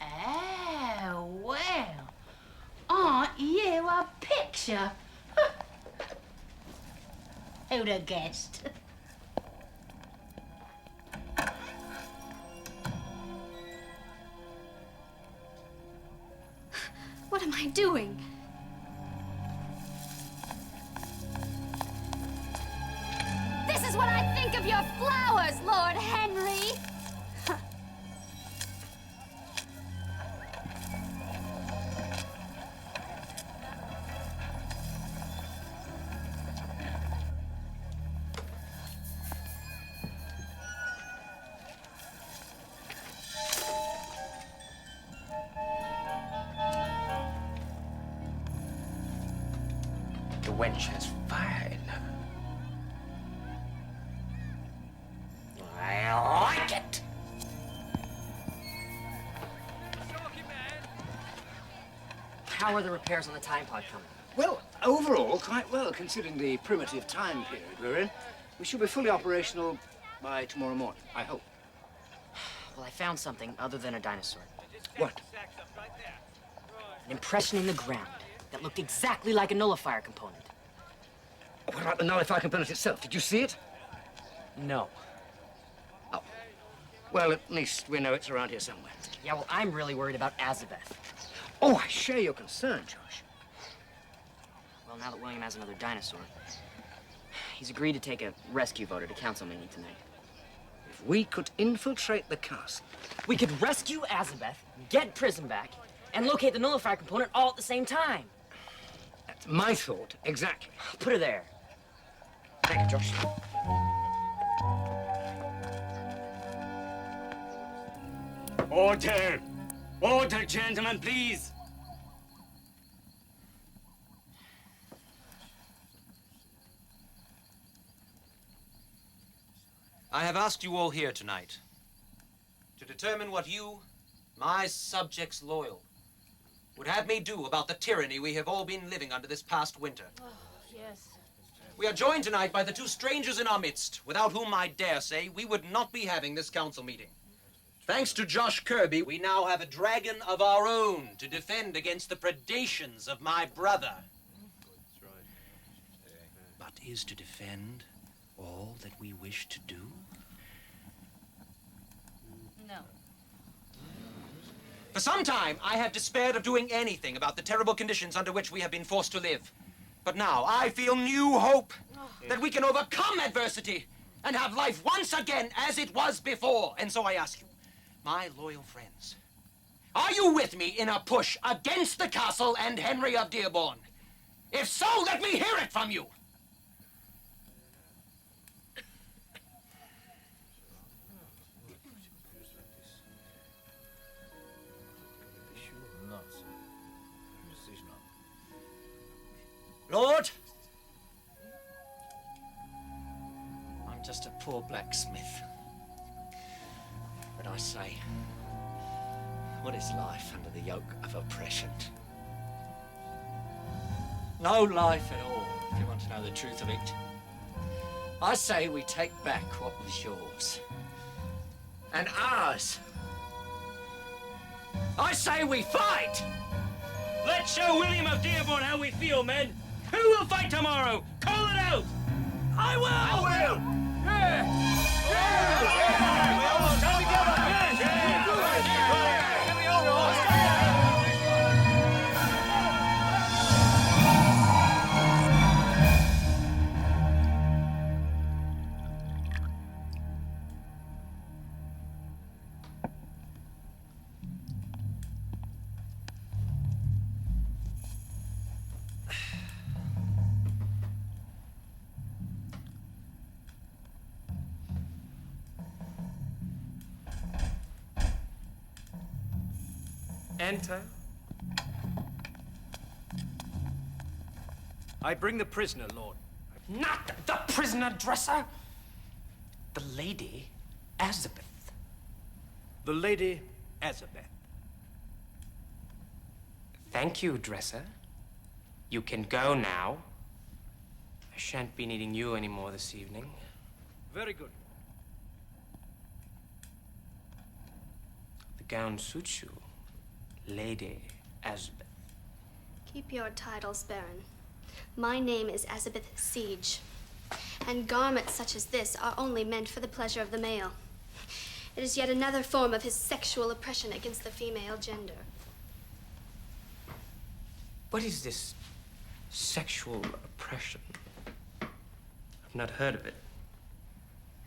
Oh, well. Aren't you a picture? Who'd have guessed? I doing? This is what I think of your flowers, Lord Henry! The wench is fine. I like it. How are the repairs on the time pod coming? Well, overall, quite well, considering the primitive time period we're in. We should be fully operational by tomorrow morning, I hope. Well, I found something other than a dinosaur. What? An impression in the ground that looked exactly like a nullifier component. What about the nullifier component itself? Did you see it? No. Oh. Well, at least we know it's around here somewhere. Yeah, well, I'm really worried about Azabeth. Oh, I share your concern, Josh. Well, now that William has another dinosaur, he's agreed to take a rescue voter to council meeting tonight. If we could infiltrate the castle... We could rescue Azabeth, get Prism back, and locate the nullifier component all at the same time. That's my thought, exactly. Put her there. Thank you, Josh. Order! Order, gentlemen, please! I have asked you all here tonight to determine what you, my subjects loyal, would have me do about the tyranny we have all been living under this past winter. Oh, yes. We are joined tonight by the two strangers in our midst, without whom I dare say we would not be having this council meeting. Thanks to Josh Kirby, we now have a dragon of our own to defend against the predations of my brother. But is to defend all that we wish to do? No. For some time, I have despaired of doing anything about the terrible conditions under which we have been forced to live. But now, I feel new hope that we can overcome adversity and have life once again as it was before. And so I ask you, my loyal friends, are you with me in a push against the castle and Henry of Dearborn? If so, let me hear it from you. Lord, I'm just a poor blacksmith. But I say, what is life under the yoke of oppression? No life at all, if you want to know the truth of it. I say we take back what was yours. And ours. I say we fight! Let's show William of Dearborn how we feel, men! Who will fight tomorrow? Call it out! I will! I will! Enter. I bring the prisoner, Lord. Not the prisoner dresser! The Lady Azabeth. The Lady Azabeth. Thank you, dresser. You can go now. I shan't be needing you anymore this evening. Very good. The gown suits you, Lady Azabeth. Keep your titles, Baron. My name is Azabeth Siege, and garments such as this are only meant for the pleasure of the male. It is yet another form of his sexual oppression against the female gender. What is this sexual oppression? I've not heard of it.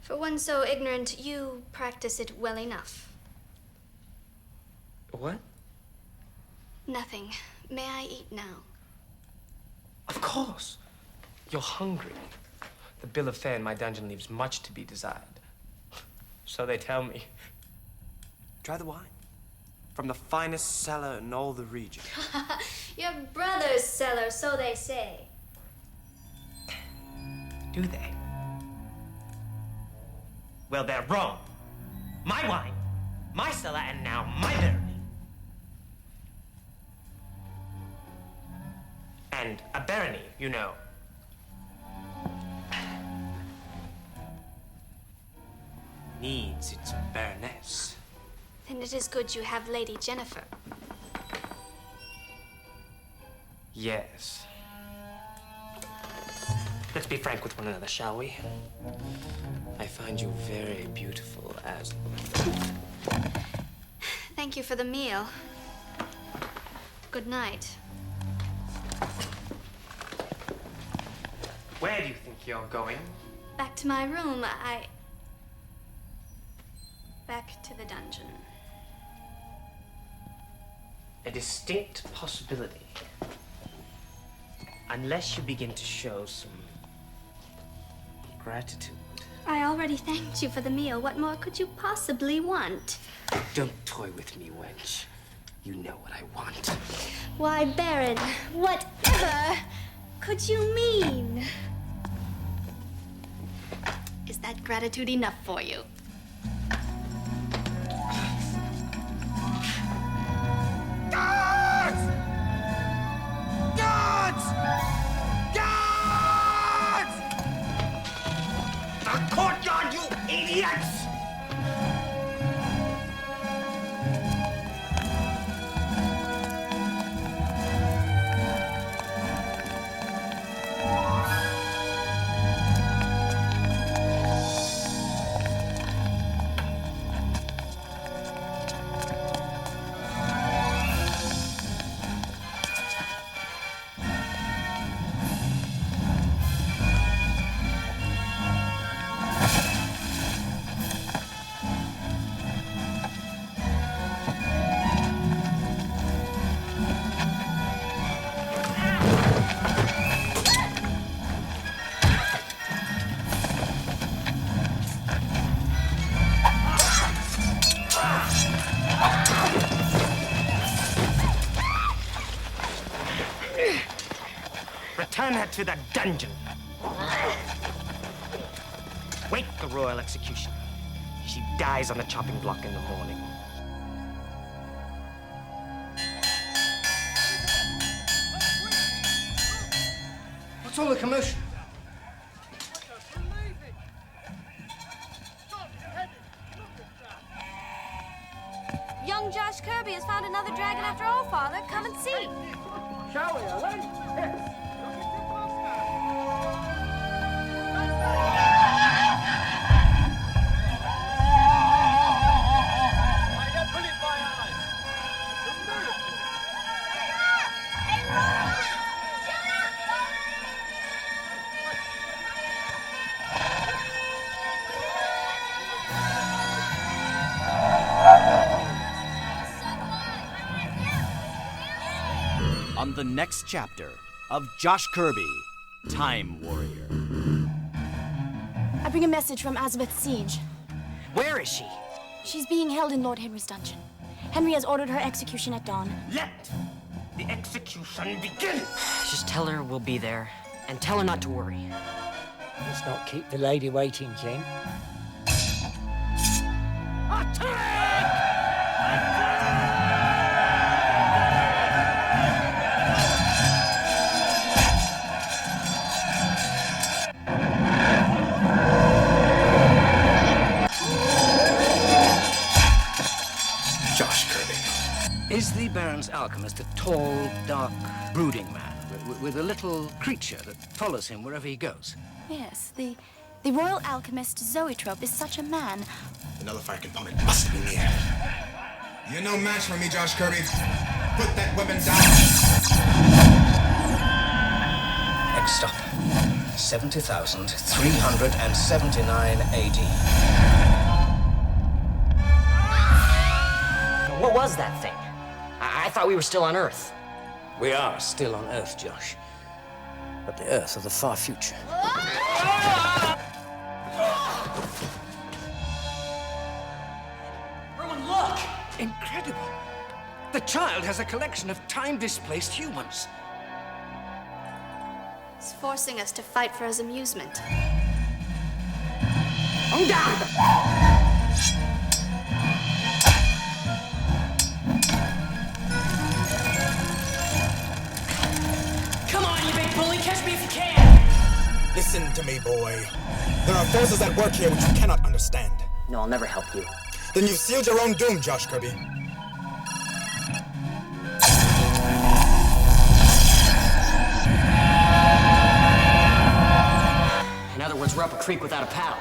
For one so ignorant, you practice it well enough. What? Nothing. May I eat now? Of course. You're hungry. The bill of fare in my dungeon leaves much to be desired. So they tell me. Try the wine. From the finest cellar in all the region. Your brother's cellar, so they say. Do they? Well, they're wrong. My wine, my cellar, and now my barony. And a barony, you know. Needs its baroness. Then it is good you have Lady Jennifer. Yes. Let's be frank with one another, shall we? I find you very beautiful as... Thank you for the meal. Good night. Where do you think you're going? Back to my room. Back to the dungeon. A distinct possibility. Unless you begin to show some gratitude. I already thanked you for the meal. What more could you possibly want? Don't toy with me, wench. You know what I want. Why, Baron, whatever could you mean? Is that gratitude enough for you? Guards! Guards! Guards! The courtyard, you idiots! Return her to the dungeon. Wait the royal execution. She dies on the chopping block in the morning. What's all the commotion? Young Josh Kirby has found another dragon after all, Father. Come and see. Shall we, Irwin? Yes. On the next chapter of Josh Kirby, Time Warrior. I bring a message from Azabeth Siege. Where is she? She's being held in Lord Henry's dungeon. Henry has ordered her execution at dawn. Let the execution begin! Just tell her we'll be there, and tell her not to worry. Let's not keep the lady waiting, King. Josh Kirby. Is the Baron's alchemist a tall, dark, brooding man with a little creature that follows him wherever he goes? Yes, the royal alchemist Zoetrope is such a man. The Nullifier component must be near. You're no match for me, Josh Kirby. Put that weapon down. Next stop, 70,379 AD. What was that thing? I thought we were still on Earth. We are still on Earth, Josh. But the Earth of the far future. Irwin, look! Incredible. The child has a collection of time-displaced humans. He's forcing us to fight for his amusement. On down! Come on, you big bully, catch me if you can! Listen to me, boy. There are forces at work here which you cannot understand. No, I'll never help you. Then you've sealed your own doom, Josh Kirby. In other words, we're up a creek without a paddle.